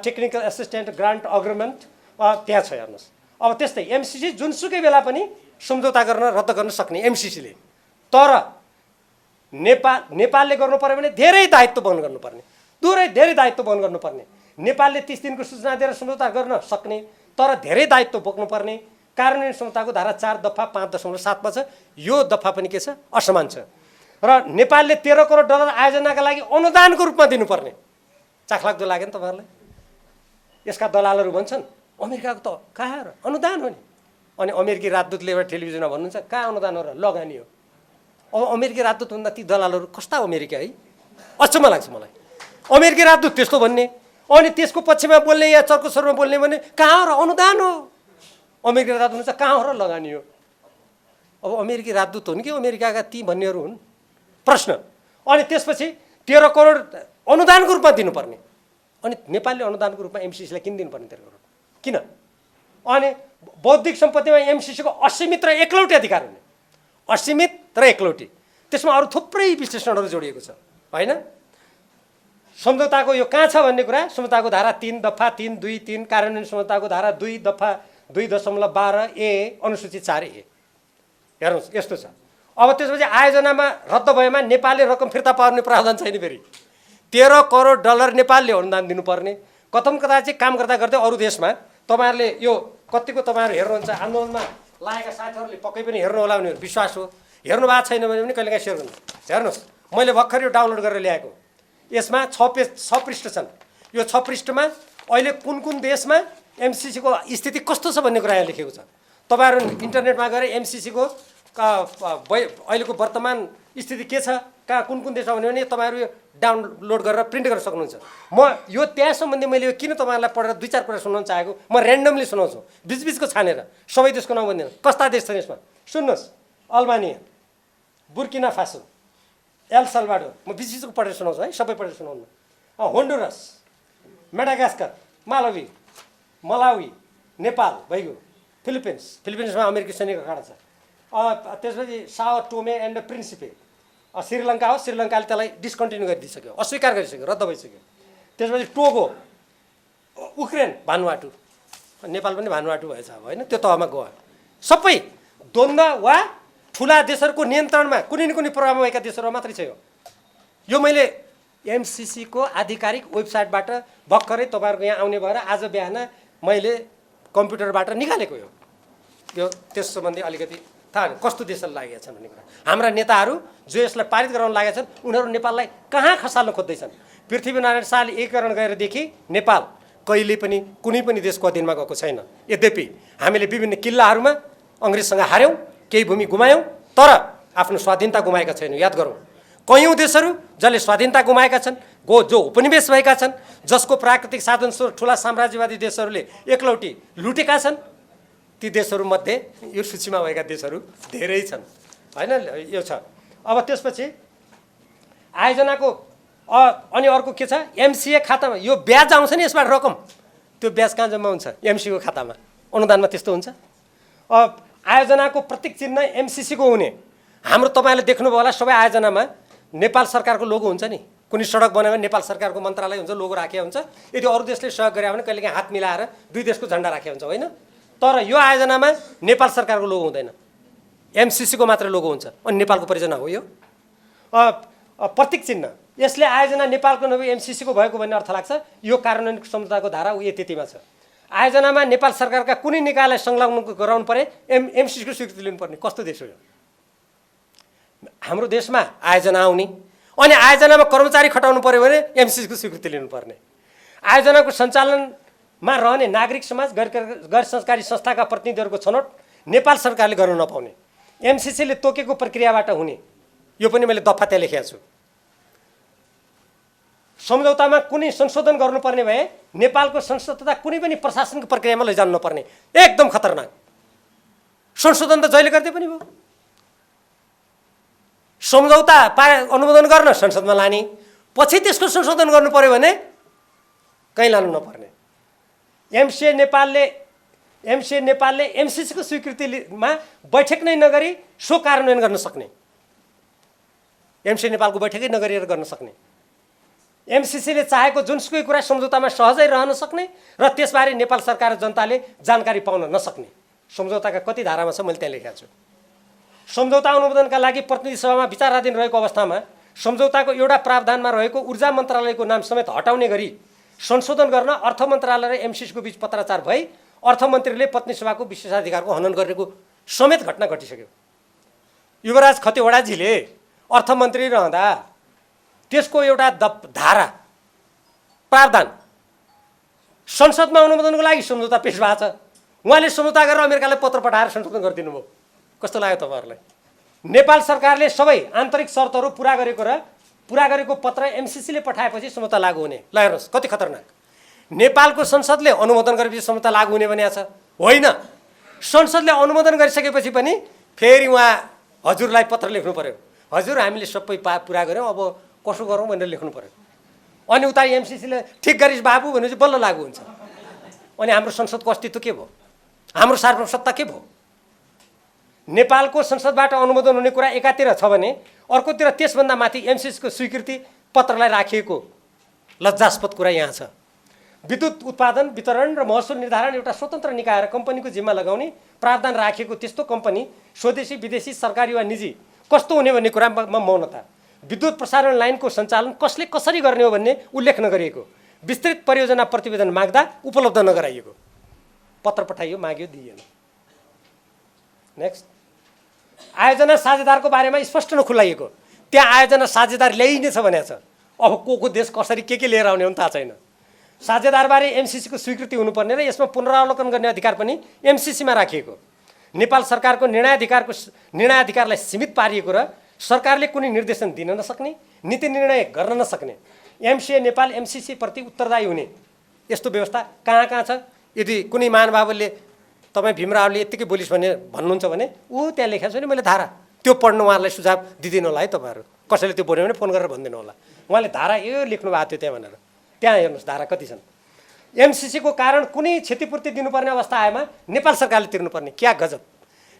technical assistant grant agreement त्यहाँ छ, हेर्नुहोस्। अब त्यस्तै एमसिसी जुनसुकै बेला पनि सम्झौता गर्न रद्द गर्न सक्ने एमसिसीले, तर नेपालले गर्नु पर्यो भने धेरै दायित्व वहन गर्नुपर्ने, धेरै दायित्व वहन गर्नुपर्ने। नेपालले 30 दिनको सूचना दिएर सम्झौता गर्न सक्ने, तर धेरै दायित्व बोक्नुपर्ने। कार्यान्वयन सम्झौताको धारा 4 दफा 5.7 मा छ, यो दफा पनि के छ? असमान छ। र नेपालले 13 करोड डलर आयोजनाका लागि अनुदानको रूपमा दिनुपर्ने। चाखलाग्दो लाग्यो नि तपाईँहरूलाई? यसका दलालहरू भन्छन् अमेरिकाको त कहाँ र अनुदान हो नि, अनि अमेरिकी राजदूतले एउटा टेलिभिजनमा भन्नुहुन्छ कहाँ अनुदान हो र लगानी हो। अब अमेरिकी राजदूत भन्दा ती दलालहरू कस्ता अमेरिका है? अचम्म लाग्छ मलाई। अमेरिकी राजदूत त्यस्तो भन्ने, अनि त्यसको पक्षमा बोल्ने या चर्को स्वरमा बोल्ने भने कहाँ र अनुदान हो, अमेरिकी राजदूत हुन्छ कहाँ हो र लगानी हो। अब अमेरिकी राजदूत हुन् कि अमेरिकाका ती भन्नेहरू हुन्? प्रश्न। अनि त्यसपछि 13 करोड अनुदानको रूपमा दिनुपर्ने, अनि नेपालले अनुदानको रूपमा एमसिसीलाई किन दिनुपर्ने 13 करोड किन? अनि बौद्धिक सम्पत्तिमा एमसिसीको असीमित र एकलौटी अधिकार हुने, असीमित र एकलौटी, त्यसमा अरू थुप्रै विश्लेषणहरू जोडिएको छ होइन? सम्झौताको यो कहाँ छ भन्ने कुरा सम्झौताको धारा 3 दफा 3.2.3 कार्यान्वयन सम्झौताको धारा 2 दफा 2.12 अनुसूची 4A। हेर्नुहोस् यस्तो छ। अब त्यसपछि आयोजनामा रद्द भएमा नेपालले रकम फिर्ता पाउने प्रावधान छैन। फेरि 13 करोड डलर नेपालले अनुदान दिनुपर्ने। कथम कता चाहिँ काम गर्दा गर्दै अरू देशमा तपाईँहरूले यो कतिको तपाईँहरू हेर्नुहुन्छ, आन्दोलनमा लागेका साथीहरूले पक्कै पनि हेर्नु होला भने विश्वास हो। हेर्नु भएको छैन भने पनि कहिलेकाहीँ सेयर गर्नु। हेर्नुहोस् मैले भर्खर यो डाउनलोड गरेर ल्याएको, यसमा 6 पृष्ठ छन्। यो 6 पृष्ठमा अहिले कुन कुन देशमा एमसिसीको स्थिति कस्तो छ भन्ने कुरा यहाँ लेखेको छ। तपाईँहरू इन्टरनेटमा गएर एमसिसीको अहिलेको वर्तमान स्थिति के छ, कहाँ कुन कुन देशमा भन्यो भने तपाईँहरू यो डाउनलोड गरेर प्रिन्ट गर्न सक्नुहुन्छ। म यो त्यहाँ सम्बन्धी मैले यो किन तपाईँहरूलाई पढेर 2-4 कुरा सुनाउन चाहेको, म ऱ्यान्डमली सुनाउँछु बिचबिचको छानेर, सबै देशको नाउँ भन्दैन। कस्ता देश छन् यसमा सुन्नुहोस्, Albania, Burkina Faso, L Salvador, म बिचबिचको पढेर सुनाउँछु है, सबै पढेर सुनाउनु। होन्डुरस, मेडागास्कर, मालवी, मलावी, नेपाल भइगयो, फिलिपिन्समा अमेरिकी सैनिक अखाडा छ। त्यसपछि साओ टोमे एन्ड प्रिन्सिपे, श्रीलङ्का हो, श्रीलङ्काले त्यसलाई डिस्कन्टिन्यू गरिदिइसक्यो, अस्वीकार गरिसक्यो, रद्द भइसक्यो। त्यसपछि टोगो, उक्रेन, भानुआटु, नेपाल पनि भानुआटु भएछ अब होइन, त्यो तहमा गयो। सबै द्वन्द्व वा ठुला देशहरूको नियन्त्रणमा कुनै न कुनै प्रभाव भएका देशहरू मात्रै छ। यो मैले एमसिसीको आधिकारिक वेबसाइटबाट भर्खरै तपाईँहरूको यहाँ आउने भएर आज बिहान मैले कम्प्युटरबाट निकालेको यो त्यस सम्बन्धी अलिकति थाहा कस्तो देशलाई लागेका छन् भन्ने कुरा। हाम्रा नेताहरू जो यसलाई पारित गराउन लागेका छन् उनीहरू नेपाललाई कहाँ खसाल्न खोज्दैछन्। पृथ्वीनारायण शाहले एकीकरण गरेरदेखि नेपाल कहिले पनि कुनै पनि देशको अधीनमा गएको छैन। यद्यपि हामीले विभिन्न किल्लाहरूमा अङ्ग्रेजसँग हार्यौँ, केही भूमि गुमायौँ, तर आफ्नो स्वाधीनता गुमाएका छैनौँ। याद गरौँ, कयौँ देशहरू जसले स्वाधीनता गुमाएका छन्, जो उपनिवेश भएका छन्, जसको प्राकृतिक साधन स्रोत ठुला साम्राज्यवादी देशहरूले एकलौटी लुटेका छन्, ती देशहरूमध्ये यो सूचीमा भएका देशहरू धेरै छन् होइन। यो छ। अब त्यसपछि आयोजनाको अनि अर्को के छ, एमसिए खातामा यो ब्याज आउँछ नि, यसबाट रकम, त्यो ब्याज कहाँ जम्मा हुन्छ, एमसीको खातामा, अनुदानमा त्यस्तो हुन्छ। आयोजनाको प्रतीक चिन्ह एमसिसीको हुने। हाम्रो तपाईँले देख्नुभयो होला सबै आयोजनामा नेपाल सरकारको लोगो हुन्छ नि। कुनै सडक बनायो भने नेपाल सरकारको मन्त्रालय हुन्छ, लोगो राखेको हुन्छ। यदि अरू देशले सहयोग गरे भने कहिलेकाहीँ हात मिलाएर दुई देशको झन्डा राखेको हुन्छ होइन। तर यो आयोजनामा नेपाल सरकारको लोगो हुँदैन, एमसिसीको मात्र लोगो हुन्छ। अनि नेपालको परियोजना हो यो। प्रतीक चिन्ह, यसले आयोजना नेपालको नभए एमसिसीको भएको भन्ने अर्थ लाग्छ। यो कार्यान्वयन सम्झौताको धारा त्यतिमा छ। आयोजनामा नेपाल सरकारका कुनै निकायलाई संलग्न गराउनु परे एमसिसीको स्वीकृति लिनुपर्ने। कस्तो देश हो यो? हाम्रो देशमा आयोजना आउने अनि आयोजनामा कर्मचारी खटाउनु पर्यो भने एमसिसीको स्वीकृति लिनुपर्ने। आयोजनाको सञ्चालनमा रहने नागरिक समाज, गैर सरकारी संस्थाका प्रतिनिधिहरूको छनौट नेपाल सरकारले गर्न नपाउने। एमसिसीले तोकेको प्रक्रियाबाट हुने। यो पनि मैले दफा त्यहाँ लेखेको छु। सम्झौतामा कुनै संशोधन गर्नुपर्ने भए नेपालको संसद तथा कुनै पनि प्रशासनिक प्रक्रियामा लैजानु नपर्ने। एकदम खतरनाक। संशोधन त जहिले गर्दै पनि भयो। सम्झौता अनुमोदन गर्न संसदमा लाने, पछि त्यसको संशोधन गर्नु पर्यो भने कहीँ लानु नपर्ने। एमसिए नेपालले एमसिसीको स्वीकृतिमा बैठक नै नगरी सो कार्यान्वयन गर्न सक्ने। एमसिए नेपालको बैठकै नगरेर गर्न सक्ने। एमसिसीले चाहेको जुनसुकै कुरा सम्झौतामा सहजै रहन सक्ने र त्यसबारे नेपाल सरकार र जनताले जानकारी पाउन नसक्ने। सम्झौताका कति धारामा छ मैले त्यहाँ लेखेको छु। सम्झौता अनुमोदनका लागि प्रतिनिधि सभामा विचाराधीन रहेको अवस्थामा सम्झौताको एउटा प्रावधानमा रहेको ऊर्जा मन्त्रालयको नाम समेत हटाउने गरी संशोधन गर्न अर्थ मन्त्रालय र एमसिसीको बीच पत्राचार भई अर्थमन्त्रीले प्रतिनिधि सभाको विशेषाधिकारको हनन गरेको समेत घटना घटिसक्यो। युवराज खतिवडाजीले अर्थमन्त्री रहँदा त्यसको एउटा धारा प्रावधान संसदमा अनुमोदनको लागि सम्झौता पेश भएको छ। उहाँले सम्झौता गरेर अमेरिकालाई पत्र पठाएर संशोधन गरिदिनु भयो। कस्तो लाग्यो तपाईँहरूलाई? नेपाल सरकारले सबै आन्तरिक शर्तहरू पुरा गरेको पत्र एमसिसीले पठाएपछि सम्झौता लागू हुने। ल हेर्नुहोस् कति खतरनाक। नेपालको संसदले अनुमोदन गरेपछि सम्झौता लागू हुने भनेको छ? होइन। संसदले अनुमोदन गरिसकेपछि पनि फेरि उहाँ हजुरलाई पत्र लेख्नु पर्यो। हजुर हामीले सबै पुरा गऱ्यौँ, अब कसो गरौँ भनेर लेख्नु पर्यो। अनि उता एमसिसीले ठिक गरिस् बाबु भनेपछि बल्ल लागू हुन्छ। अनि हाम्रो संसदको अस्तित्व के भयो? हाम्रो सार्वभौम सत्ता के भयो? नेपालको संसदबाट अनुमोदन हुने कुरा एकातिर छ भने अर्कोतिर त्यसभन्दा माथि एमसिसीको स्वीकृति पत्रलाई राखिएको लज्जास्पद कुरा यहाँ छ। विद्युत उत्पादन, वितरण र महसुल निर्धारण एउटा स्वतन्त्र निकाय र कम्पनीको जिम्मा लगाउने प्रावधान राखेको त्यस्तो कम्पनी स्वदेशी, विदेशी, सरकारी वा निजी कस्तो हुने भन्ने कुरामा मौनता। विद्युत प्रसारण लाइनको सञ्चालन कसले कसरी गर्ने हो भन्ने उल्लेख नगरिएको। विस्तृत परियोजना प्रतिवेदन माग्दा उपलब्ध नगराइएको। पत्र पठाइयो, माग्यो, दिइएन। नेक्स्ट, आयोजना साझेदारको बारेमा स्पष्ट नखुलाइएको। त्यहाँ आयोजना साझेदार ल्याइनेछ भनेको छ। अब को देश कसरी के लिएर आउने हो थाहा छैन। साझेदारबारे एमसिसीको स्वीकृति हुनुपर्ने र यसमा पुनरावलोकन गर्ने अधिकार पनि एमसिसीमा राखिएको। नेपाल सरकारको निर्णयाधिकारलाई सीमित पारिएको र सरकारले कुनै निर्देशन दिन नसक्ने, नीति निर्णय गर्न नसक्ने, एमसिए नेपाल एमसिसी प्रति उत्तरदायी हुने यस्तो व्यवस्था कहाँ छ? यदि कुनै महानुभावले तपाईँ भीमरावले यत्तिकै बोलिस् भन्नुहुन्छ भने त्यहाँ लेखेको छ नि, मैले धारा त्यो पढ्नु उहाँलाई सुझाव दिदिनु होला है। तपाईँहरू कसैले त्यो बोल्यो भने फोन गरेर भनिदिनु होला। उहाँले धारा यो लेख्नु भएको थियो त्यहाँ भनेर। त्यहाँ हेर्नुहोस् धारा कति छन्। एमसिसीको कारण कुनै क्षतिपूर्ति दिनुपर्ने अवस्था आएमा नेपाल सरकारले तिर्नुपर्ने। क्या गजब!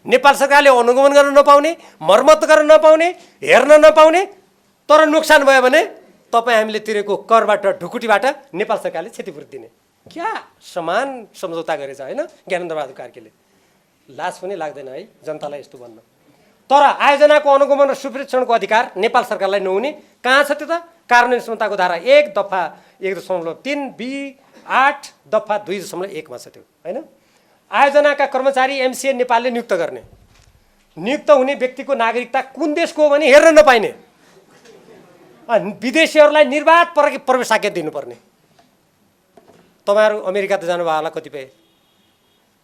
नेपाल सरकारले अनुगमन गर्न नपाउने, मर्मत गर्न नपाउने, हेर्न नपाउने, तर नोक्सान भयो भने तपाईँ हामीले तिरेको करबाट, ढुकुटीबाट नेपाल सरकारले क्षतिपूर्ति दिने। क्या समान सम्झौता गरेछ होइन ज्ञानेन्द्रबहादुर कार्कीले। लाज पनि लाग्दैन है जनतालाई यस्तो भन्न। तर आयोजनाको अनुगमन र सुप्रीक्षणको अधिकार नेपाल सरकारलाई नहुने कहाँ छ? त्यो त कार्यान्वयन क्षमताको धारा 1 दफा 1.3B8 दफा 2.1 छ त्यो होइन। आयोजनाका कर्मचारी एमसिए नेपालले नियुक्त गर्ने। नियुक्त हुने व्यक्तिको नागरिकता कुन देशको हो भने हेर्न नपाइने। विदेशीहरूलाई निर्वाध प्रवेशाज्ञा दिनुपर्ने। तपाईँहरू अमेरिका त जानुभयो होला कतिपय,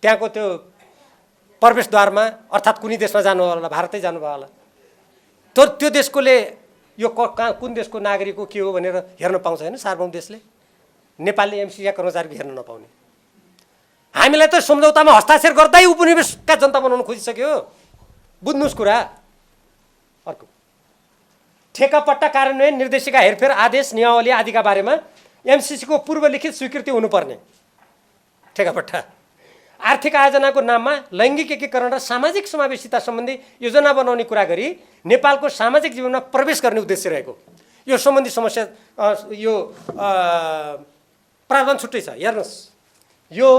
त्यहाँको त्यो प्रवेशद्वारमा अर्थात् कुनै देशमा जानुभयो होला, भारतै जानुभयो होला, तर त्यो देशकोले यो कुन देशको नागरिक हो के हो भनेर हेर्न पाउँछ होइन सार्वभौम देशले। नेपालले एमसिसीका कर्मचारीको हेर्न नपाउने। हामीलाई त सम्झौतामा हस्ताक्षर गर्दै उपनिवेशका जनता बनाउन खोजिसक्यो। बुझ्नुहोस् कुरा। अर्को, ठेकापट्टा कार्यान्वयन, निर्देशिका, हेरफेर, आदेश, नियमावली आदिका बारेमा एमसिसीको पूर्वलिखित स्वीकृति हुनुपर्ने। ठेकापट्टा, आर्थिक आयोजनाको नाममा लैङ्गिक एकीकरण र सामाजिक समावेशिता सम्बन्धी योजना बनाउने कुरा गरी नेपालको सामाजिक जीवनमा प्रवेश गर्ने उद्देश्य रहेको यो सम्बन्धी समस्या यो प्रावधान छुट्टै छ। हेर्नुहोस्, यो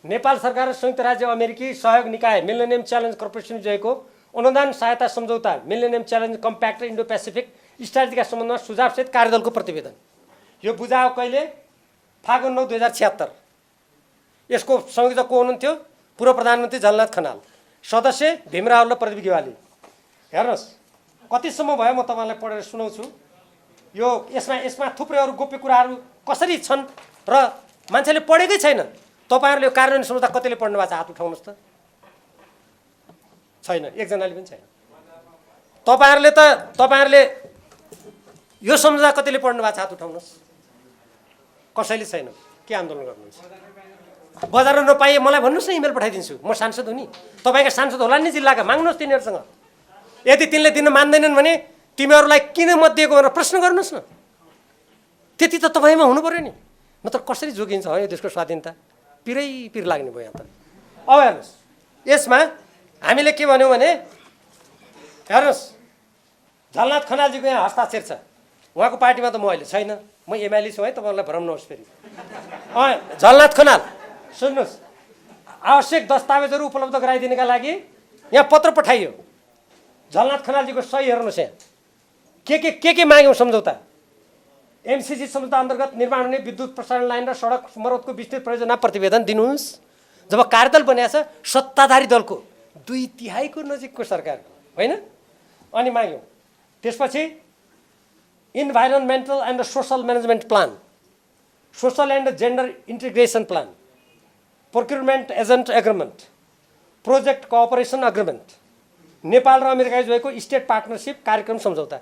नेपाल सरकार र संयुक्त राज्य अमेरिकी सहयोग निकाय मिलेनियम च्यालेन्ज कर्पोरेसन जोएको अनुदान सहायता सम्झौता मिलेनियम च्यालेन्ज कम्प्याक्ट र इन्डो पेसिफिक स्ट्राटेजीका सम्बन्धमा सुझावसहित कार्यदलको प्रतिवेदन। यो बुझायो कहिले? फागुन 9, 2076। यसको संयोजक को हुनुहुन्थ्यो? पूर्व प्रधानमन्त्री झलनाथ खनाल, सदस्य भीमराव प्रदीप गेवाली। हेर्नुहोस् कतिसम्म भयो म तपाईँलाई पढेर सुनाउँछु। यो यसमा थुप्रै अरू गोप्य कुराहरू कसरी छन् र मान्छेले पढेकै छैन। तपाईँहरूले कार्यान्वयन सम्झौता कतिले पढ्नु भएको छ? हात उठाउनुहोस् त। छैन, एकजनाले पनि छैन। तपाईँहरूले यो सम्झौता कतिले पढ्नु भएको छ? हात उठाउनुहोस्। कसैले छैन। के आन्दोलन गर्नुहुन्छ? बजारमा नपाए मलाई भन्नुहोस् न, इमेल पठाइदिन्छु। म सांसद हुँ नि, तपाईँका सांसद होला नि जिल्लाका, माग्नुहोस् तिनीहरूसँग। यदि तिनले दिन मान्दैनन् भने तिमीहरूलाई किन मत दिएको भनेर प्रश्न गर्नुहोस् न। त्यति त तपाईँमा हुनु पर्यो नि, नत्र कसरी जोगिन्छ हो यो देशको स्वाधीनता? पिर लाग्ने भयो यहाँ त। अब हेर्नुहोस्, यसमा हामीले के भन्यौँ भने हेर्नुहोस्, झलनाथ खनालजीको यहाँ हस्ताक्षर छ। उहाँको पार्टीमा त म अहिले छैन, म एमआइएली छु है, तपाईँहरूलाई भ्रम नहोस् फेरि। झलनाथ खनाल सुन्नुहोस्, आवश्यक दस्तावेजहरू उपलब्ध गराइदिनका लागि यहाँ पत्र पठाइयो। झलनाथ खनालजीको सही हेर्नुहोस्, यहाँ के माग्यौँ सम्झौता? एमसिसी सम्झौता अन्तर्गत निर्माण हुने विद्युत प्रसारण लाइन र सडक मर्मतको विस्तृत परियोजना प्रतिवेदन दिनुहोस्। जब कार्यदल बनिएको छ सत्ताधारी दलको 2/3 नजिकको सरकारको होइन, अनि माग्यौँ। त्यसपछि environmental and social management plan, social and gender integration plan, procurement agent agreement, project cooperation agreement, Nepal र अमेरिका जोएको स्टेट पार्टनरसिप कार्यक्रम सम्झौता।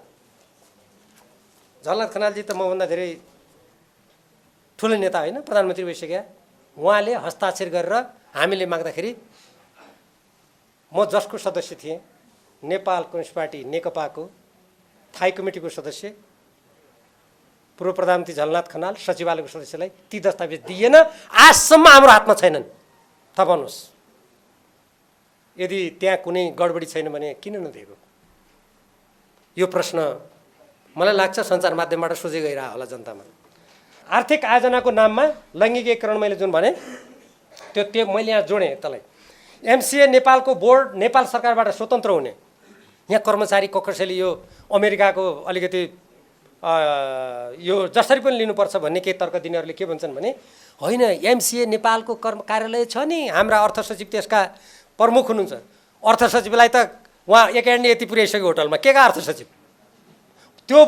झलनाथ खनालजी त मभन्दा धेरै ठुलो नेता होइन, प्रधानमन्त्री भइसक्यो। उहाँले हस्ताक्षर गरेर हामीले माग्दाखेरि म जसको सदस्य थिएँ, नेपाल कम्युनिस्ट पार्टी नेकपाको थाई कमिटीको सदस्य, पूर्व प्रधानमन्त्री झलनाथ खनाल, सचिवालयको सदस्यलाई ती दस्तावेज दिएन। आजसम्म हाम्रो हातमा छैनन्। थाहा पाउनुहोस्, यदि त्यहाँ कुनै गडबडी छैन भने किन नदिएको? यो प्रश्न मलाई लाग्छ सञ्चार माध्यमबाट सोझै गइरह होला जनतामा। आर्थिक आयोजनाको नाममा लैङ्गिकीकरण मैले जुन भने त्यो मैले यहाँ जोडेँ त्यसलाई। एमसिए नेपालको बोर्ड नेपाल सरकारबाट स्वतन्त्र हुने, यहाँ कर्मचारी कसैले यो अमेरिकाको अलिकति यो जसरी पनि लिनुपर्छ भन्ने केही तर्क दिनेहरूले के भन्छन् भने होइन, एमसिए नेपालको कार्यालय छ नि, हाम्रा अर्थ सचिव त्यसका प्रमुख हुनुहुन्छ। अर्थ सचिवलाई त उहाँ एकाडेमी यति पुर्याइसक्यो होटलमा, के का अर्थ सचिव? त्यो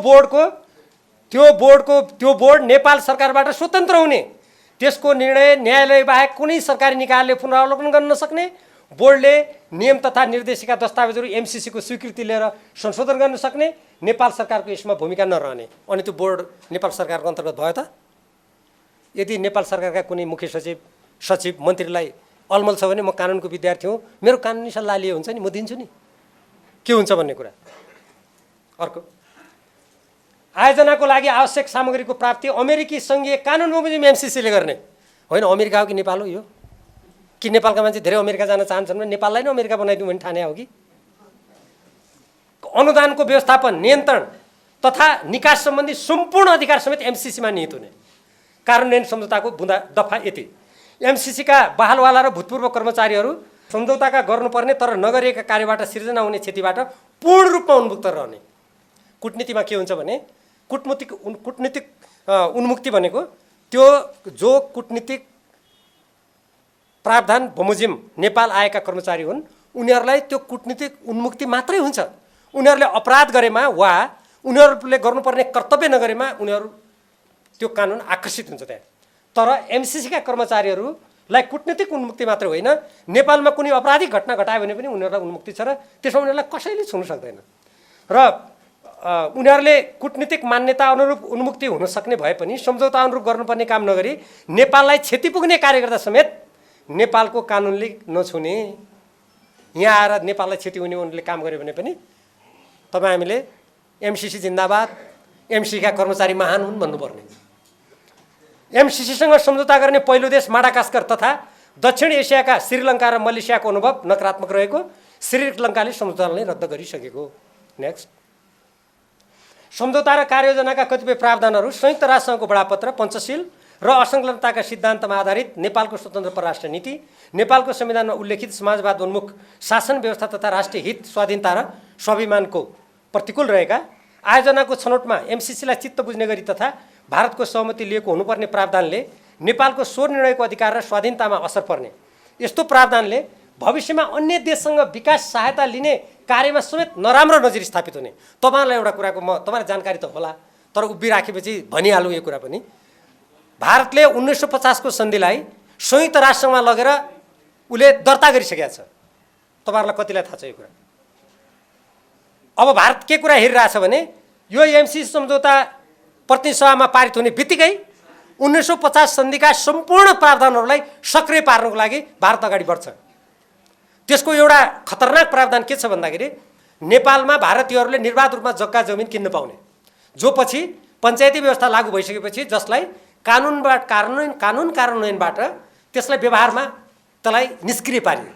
बोर्ड नेपाल सरकारबाट स्वतन्त्र हुने, त्यसको निर्णय न्यायालय बाहेक कुनै सरकारी निकायले पुनरावलोकन गर्न नसक्ने, बोर्डले नियम तथा निर्देशिका दस्तावेजहरू एमसिसीको स्वीकृति लिएर संशोधन गर्न सक्ने, नेपाल सरकारको यसमा भूमिका नरहने। अनि त्यो बोर्ड नेपाल सरकारको अन्तर्गत भयो त? यदि नेपाल सरकारका कुनै मुख्य सचिव मन्त्रीलाई अलमल छ भने म कानुनको विद्यार्थी हुँ, मेरो कानुनी सल्लाह लिए हुन्छ नि, म दिन्छु नि के हुन्छ भन्ने कुरा। अर्को, आयोजनाको लागि आवश्यक सामग्रीको प्राप्ति अमेरिकी सङ्घीय कानुन बमोजिम एमसिसीले गर्ने। होइन, अमेरिका हो कि नेपाल हो यो? कि नेपालका मान्छे धेरै अमेरिका जान चाहन्छन् भने नेपाललाई नै अमेरिका बनाइदिउँ भने ठाने हो कि? अनुदानको व्यवस्थापन, नियन्त्रण तथा निकास सम्बन्धी सम्पूर्ण अधिकार समेत एमसिसीमा निहित हुने। कार्यान्वयन सम्झौताको बुँदा दफा यति। एमसिसीका बहालवाला र भूतपूर्व कर्मचारीहरू सम्झौताका गर्नुपर्ने तर नगरिएका कार्यबाट सिर्जना हुने क्षतिबाट पूर्ण रूपमा उन्मुक्त रहने। कूटनीतिमा के हुन्छ भने कूटनीतिक उन्मुक्ति भनेको त्यो जो कूटनीतिक प्रावधान बमोजिम नेपाल आएका कर्मचारी हुन् उनीहरूलाई त्यो कूटनीतिक उन्मुक्ति मात्रै हुन्छ। उनीहरूले अपराध गरेमा वा उनीहरूले गर्नुपर्ने कर्तव्य नगरेमा उनीहरू त्यो कानुन आकर्षित हुन्छ त्यहाँ। तर एमसिसीका कर्मचारीहरूलाई कूटनीतिक उन्मुक्ति मात्र होइन, नेपालमा कुनै आपराधिक घटना घटायो भने पनि उनीहरूलाई उन्मुक्ति छ र त्यसमा उनीहरूलाई कसैले छुन सक्दैन। र उनीहरूले कूटनीतिक मान्यता अनुरूप उन्मुक्ति हुन सक्ने भए पनि सम्झौता अनुरूप गर्नुपर्ने काम नगरी नेपाललाई क्षति पुग्ने कार्य गर्दा समेत नेपालको कानुनले नछुने। यहाँ आएर नेपाललाई क्षति हुने उनीहरूले काम गर्यो भने पनि तपाईँ हामीले एमसिसी जिन्दाबाद, एमसिसीका कर्मचारी महान हुन् भन्नुपर्ने। एमसिसीसँग सम्झौता गर्ने पहिलो देश माडागास्कर तथा दक्षिण एसियाका श्रीलङ्का र मलेसियाको अनुभव नकारात्मक रहेको, श्रीलङ्काले सम्झौतालाई रद्द गरिसकेको। नेक्स्ट, सम्झौता र कार्ययोजनाका कतिपय प्रावधानहरू संयुक्त राष्ट्रसङ्घको बडापत्र, पञ्चशील र असंलग्नताका सिद्धान्तमा आधारित नेपालको स्वतन्त्र परराष्ट्र नीति, नेपालको संविधानमा उल्लेखित समाजवाद उन्मुख शासन व्यवस्था तथा राष्ट्रिय हित, स्वाधीनता र स्वाभिमानको प्रतिकूल रहेका, आयोजनाको छनौटमा एमसिसीलाई चित्त बुझ्ने गरी तथा भारतको सहमति लिएको हुनुपर्ने प्रावधानले नेपालको स्वर निर्णयको अधिकार र स्वाधीनतामा असर पर्ने, यस्तो प्रावधानले भविष्यमा अन्य देशसँग विकास सहायता लिने कार्यमा समेत नराम्रो नजिर स्थापित हुने। तपाईँहरूलाई एउटा कुराको म तपाईँलाई जानकारी त होला तर उभिराखेपछि भनिहालौँ यो कुरा पनि। भारतले 1950 को सन्धिलाई संयुक्त राष्ट्रमा लगेर उसले दर्ता गरिसकेको छ। तपाईँहरूलाई कतिलाई थाहा छ यो कुरा? अब भारत के कुरा हेरिरहेछ भने यो एमसिसी सम्झौता प्रतिनिधि सभामा पारित हुने बित्तिकै 1950 सन्धिका सम्पूर्ण प्रावधानहरूलाई सक्रिय पार्नको लागि भारत अगाडि बढ्छ। त्यसको एउटा खतरनाक प्रावधान के छ भन्दाखेरि नेपालमा भारतीयहरूले निर्वाध रूपमा जग्गा जमिन किन्न पाउने, जो पछि पञ्चायती व्यवस्था लागू भइसकेपछि जसलाई कानुन कार्यान्वयनबाट त्यसलाई व्यवहारमा त्यसलाई निष्क्रिय पारियो।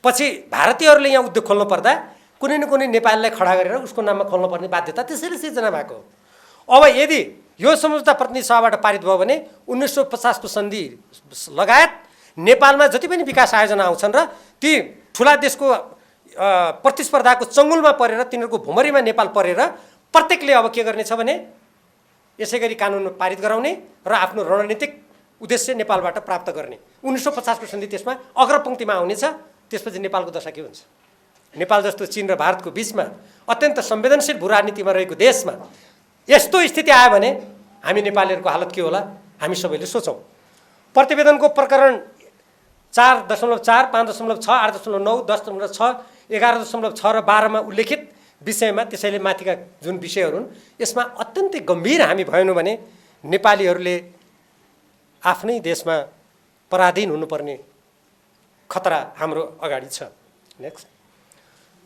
पछि भारतीयहरूले यहाँ उद्योग खोल्नु पर्दा कुनै न कुनै नेपालीलाई खडा गरेर उसको नाममा खोल्नुपर्ने बाध्यता त्यसैले सिर्जना भएको हो। अब यदि यो सम्झौता प्रतिनिधि सभाबाट पारित भयो भने 1950 को सन्धि लगायत नेपालमा जति पनि विकास आयोजना आउँछन् र ती ठुला देशको प्रतिस्पर्धाको चङ्गुलमा परेर तिनीहरूको भुमरीमा नेपाल परेर प्रत्येकले अब के गर्नेछ भने यसै गरी कानुन पारित गराउने र आफ्नो रणनीतिक उद्देश्य नेपालबाट प्राप्त गर्ने। 1950 को सन्धि त्यसमा अग्रपङ्क्तिमा आउनेछ। त्यसपछि नेपालको दशा के हुन्छ? नेपाल जस्तो चीन र भारतको बीचमा अत्यन्त संवेदनशील भू राजनीतिमा रहेको देशमा यस्तो स्थिति आयो भने हामी नेपालीहरूको हालत के होला हामी सबैले सोचौँ। प्रतिवेदनको प्रकरण 4.4, 5.6, 8.9, 10.6, 11.6 र 12 मा उल्लेखित विषयमा त्यसैले माथिका जुन विषयहरू हुन् यसमा अत्यन्तै गम्भीर हामी भएनौँ भने नेपालीहरूले आफ्नै देशमा पराधीन हुनुपर्ने खतरा हाम्रो अगाडि छ। नेक्स्ट,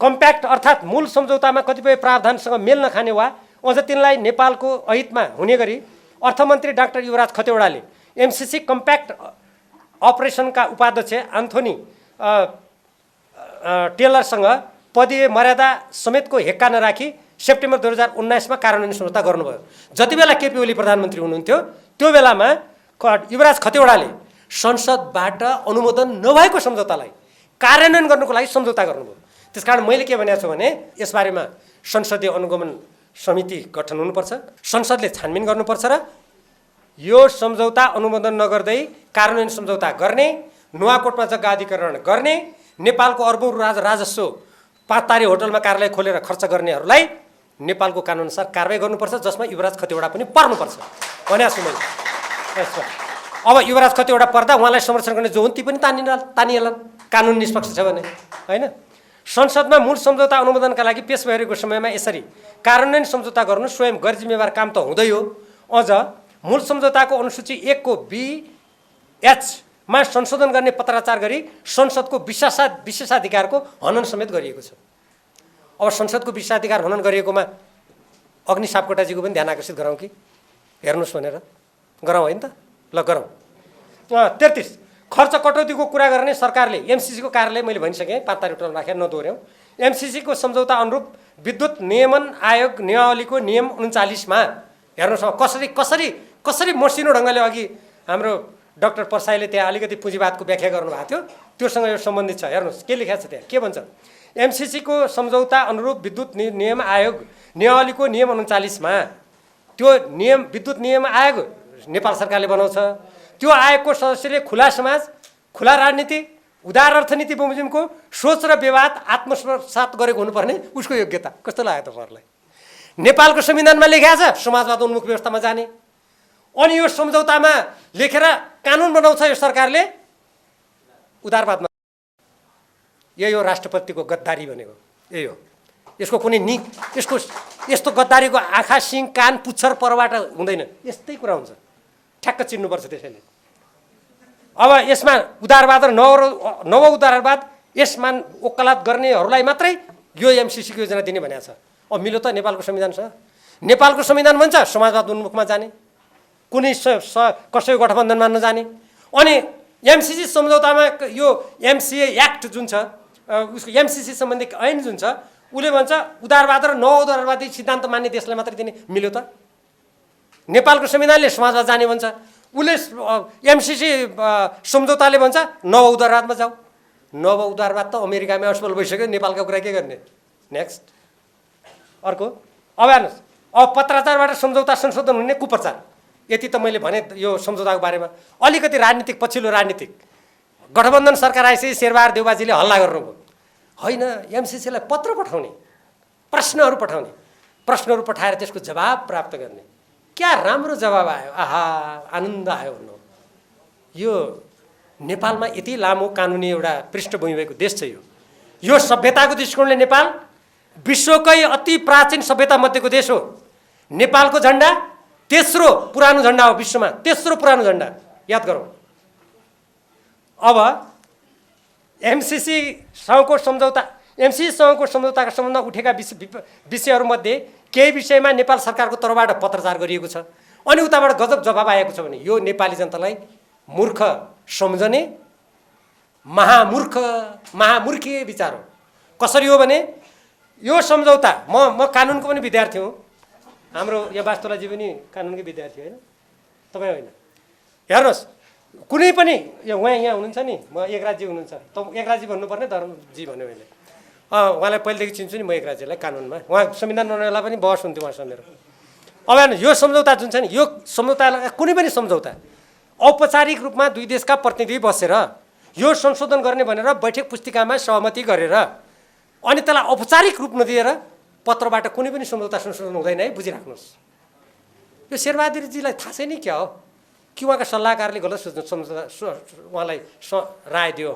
कम्प्याक्ट अर्थात् मूल सम्झौतामा कतिपय प्रावधानसँग मेल नखाने वा अझ तिनलाई नेपालको अहितमा हुने गरी अर्थमन्त्री डाक्टर युवराज खतिवडाले एमसिसी कम्प्याक्ट अपरेसनका उपाध्यक्ष एन्थोनी टेलरसँग पदीय मर्यादा समेतको हेक्का नराखी सेप्टेम्बर 2019 मा कार्यान्वयन सम्झौता गर्नुभयो। जति बेला केपी ओली प्रधानमन्त्री हुनुहुन्थ्यो त्यो बेलामा युवराज खतिवडाले संसदबाट अनुमोदन नभएको सम्झौतालाई कार्यान्वयन गर्नुको लागि सम्झौता गर्नुभयो। त्यसकारण मैले के भनेको छु भने यसबारेमा संसदीय अनुगमन समिति गठन हुनुपर्छ, संसदले छानबिन गर्नुपर्छ र यो सम्झौता अनुमोदन नगर्दै कार्यान्वयन सम्झौता गर्ने, नुवाकोटमा जग्गा अधिग्रहण गर्ने, नेपालको अर्बौं राजस्व 5 तारे होटलमा कार्यालय खोलेर खर्च गर्नेहरूलाई नेपालको कानुनअनुसार कारबाही गर्नुपर्छ, जसमा युवराज खतिवडा पनि पर्नुपर्छ भनेको छु मैले। अब युवराज खतिवडा पर्दा उहाँलाई संरक्षण गर्ने जो हुन् ती पनि तानिएलान् कानुन निष्पक्ष छ भने, होइन? संसदमा मूल सम्झौता अनुमोदनका लागि पेश भइरहेको समयमा यसरी कार्यान्वयन सम्झौता गर्नु स्वयं गैरजिम्मेवार काम त हुँदै हो, अझ मूल सम्झौताको अनुसूची 1 को BH मा संशोधन गर्ने पत्राचार गरी संसदको विशेषाधिकारको हनन समेत गरिएको छ। अब संसदको विशेषाधिकार हनन गरिएकोमा अग्नि सापकोटाजीको पनि ध्यान आकर्षित गरौँ कि हेर्नुहोस् भनेर गरौँ, होइन त? ल गरौँ। 33 खर्च कटौतीको कुरा गर्ने सरकारले एमसिसीको कार्यालय मैले भनिसकेँ 5 तारिक होटलमा राखेर नदोहोर्याउँ। एमसिसीको सम्झौता अनुरूप विद्युत नियमन आयोग नियमावलीको नियम 39 मा हेर्नुहोस् कसरी मसिनो ढङ्गले अघि हाम्रो डाक्टर परसाईले त्यहाँ अलिकति पुँजीवादको व्याख्या गर्नुभएको थियो, त्योसँग यो सम्बन्धित छ। हेर्नुहोस् के लेखेको छ त्यहाँ, के भन्छ? एमसिसीको सम्झौता अनुरूप विद्युत नियम आयोग नियमावलीको नियम 39 मा त्यो नियम विद्युत नियम आयोग नेपाल सरकारले बनाउँछ। त्यो आयोगको सदस्यले खुला समाज, खुला राजनीति, उदार अर्थनीति बमोजिमको सोच र व्यवहार आत्मसात गरेको हुनुपर्ने उसको योग्यता कस्तो लाग्यो तपाईँहरूलाई? नेपालको संविधानमा लेखेको छ समाजवाद उन्मुख व्यवस्थामा जाने, अनि यो सम्झौतामा लेखेर कानुन बनाउँछ यो सरकारले उदारवादमा। यही हो राष्ट्रपतिको गद्दारी भनेको, यही हो। यसको कुनै यस्तो गद्दारीको आँखा, सिङ, कान, पुच्छर परबाट हुँदैन, यस्तै कुरा हुन्छ, ठ्याक्क चिन्नुपर्छ। त्यसैले अब यसमा उदारवाद र नव उदारवाद यसमा वकालत गर्नेहरूलाई मात्रै यो एमसिसीको योजना दिने भनेको छ। अब मिल्यो त नेपालको संविधानसँग? नेपालको संविधान भन्छ समाजवाद उन्मुखमा जाने, कुनै कसैको गठबन्धनमा नजाने। अनि एमसिसी सम्झौतामा यो एमसिए एक्ट जुन छ, उसको एमसिसी सम्बन्धी ऐन जुन छ, उसले भन्छ उदारवाद र नव उदारवादी सिद्धान्त मान्ने देशलाई मात्रै दिने। मिल्यो त? नेपालको संविधानले समाजवाद जाने भन्छ, उसले एमसिसी सम्झौताले भन्छ नव उदारवादमा जाऊ। नव उदारवाद त अमेरिकामै असफल भइसक्यो, नेपालको कुरा के गर्ने? नेक्स्ट अर्को। अब हेर्नुहोस्, अब पत्राचारबाट सम्झौता संशोधन हुने कुप्रचार, यति त मैले भने यो सम्झौताको बारेमा। अलिकति राजनीतिक पछिल्लो राजनीतिक गठबन्धन सरकार आएपछि शेरबहादुर देउबाजीले हल्ला गर्नुभयो, होइन एमसिसीलाई पत्र पठाउने, प्रश्नहरू पठाउने, प्रश्नहरू पठाएर त्यसको जवाब प्राप्त गर्ने। क्या राम्रो जवाब आयो, आहा आनन्द आयो भन्नु। यो नेपालमा यति लामो कानुनी एउटा पृष्ठभूमि भएको देश छ। यो सभ्यताको दृष्टिकोणले नेपाल विश्वकै अति प्राचीन सभ्यता मध्येको देश हो। नेपालको झन्डा तेस्रो पुरानो झन्डा हो विश्वमा, तेस्रो पुरानो झन्डा, याद गरौँ। अब एमसिसीसँगको सम्झौताका सम्बन्धमा उठेका विषयहरूमध्ये केही विषयमा नेपाल सरकारको तर्फबाट पत्रचार गरिएको छ, अनि उताबाट गजब जवाब आएको छ भने यो नेपाली जनतालाई मूर्ख सम्झने महामूर्खीय विचार हो। कसरी हो भने यो सम्झौता, म कानुनको पनि विद्यार्थी हुँ, हाम्रो यहाँ वास्तुलाजी पनि कानुनकै विद्यार्थी होइन, तपाईँ होइन? हेर्नुहोस्, कुनै पनि उहाँ यहाँ हुनुहुन्छ नि, म एकराजी हुनुहुन्छ, त एकराजी भन्नुपर्ने धर्मजी भन्यो मैले। उहाँलाई पहिलेदेखि चिन्छु नि म एकराजीलाई कानुनमा, उहाँ संविधान बनाउनेलाई पनि बहस हुन्थ्यो उहाँसँग मेरो। अब हेर्नु यो सम्झौता जुन छ नि, यो सम्झौता कुनै पनि सम्झौता औपचारिक रूपमा दुई देशका प्रतिनिधि बसेर यो संशोधन गर्ने भनेर बैठक पुस्तिकामा सहमति गरेर अनि त्यसलाई औपचारिक रूप नदिएर पत्रबाट कुनै पनि सम्झौता संशोधन हुँदैन है, बुझिराख्नुहोस्। यो शेरबहादुरजीलाई थाहा छैन क्या हो कि उहाँका सल्लाहकारले गलत सम्झौता उहाँलाई राय दियो।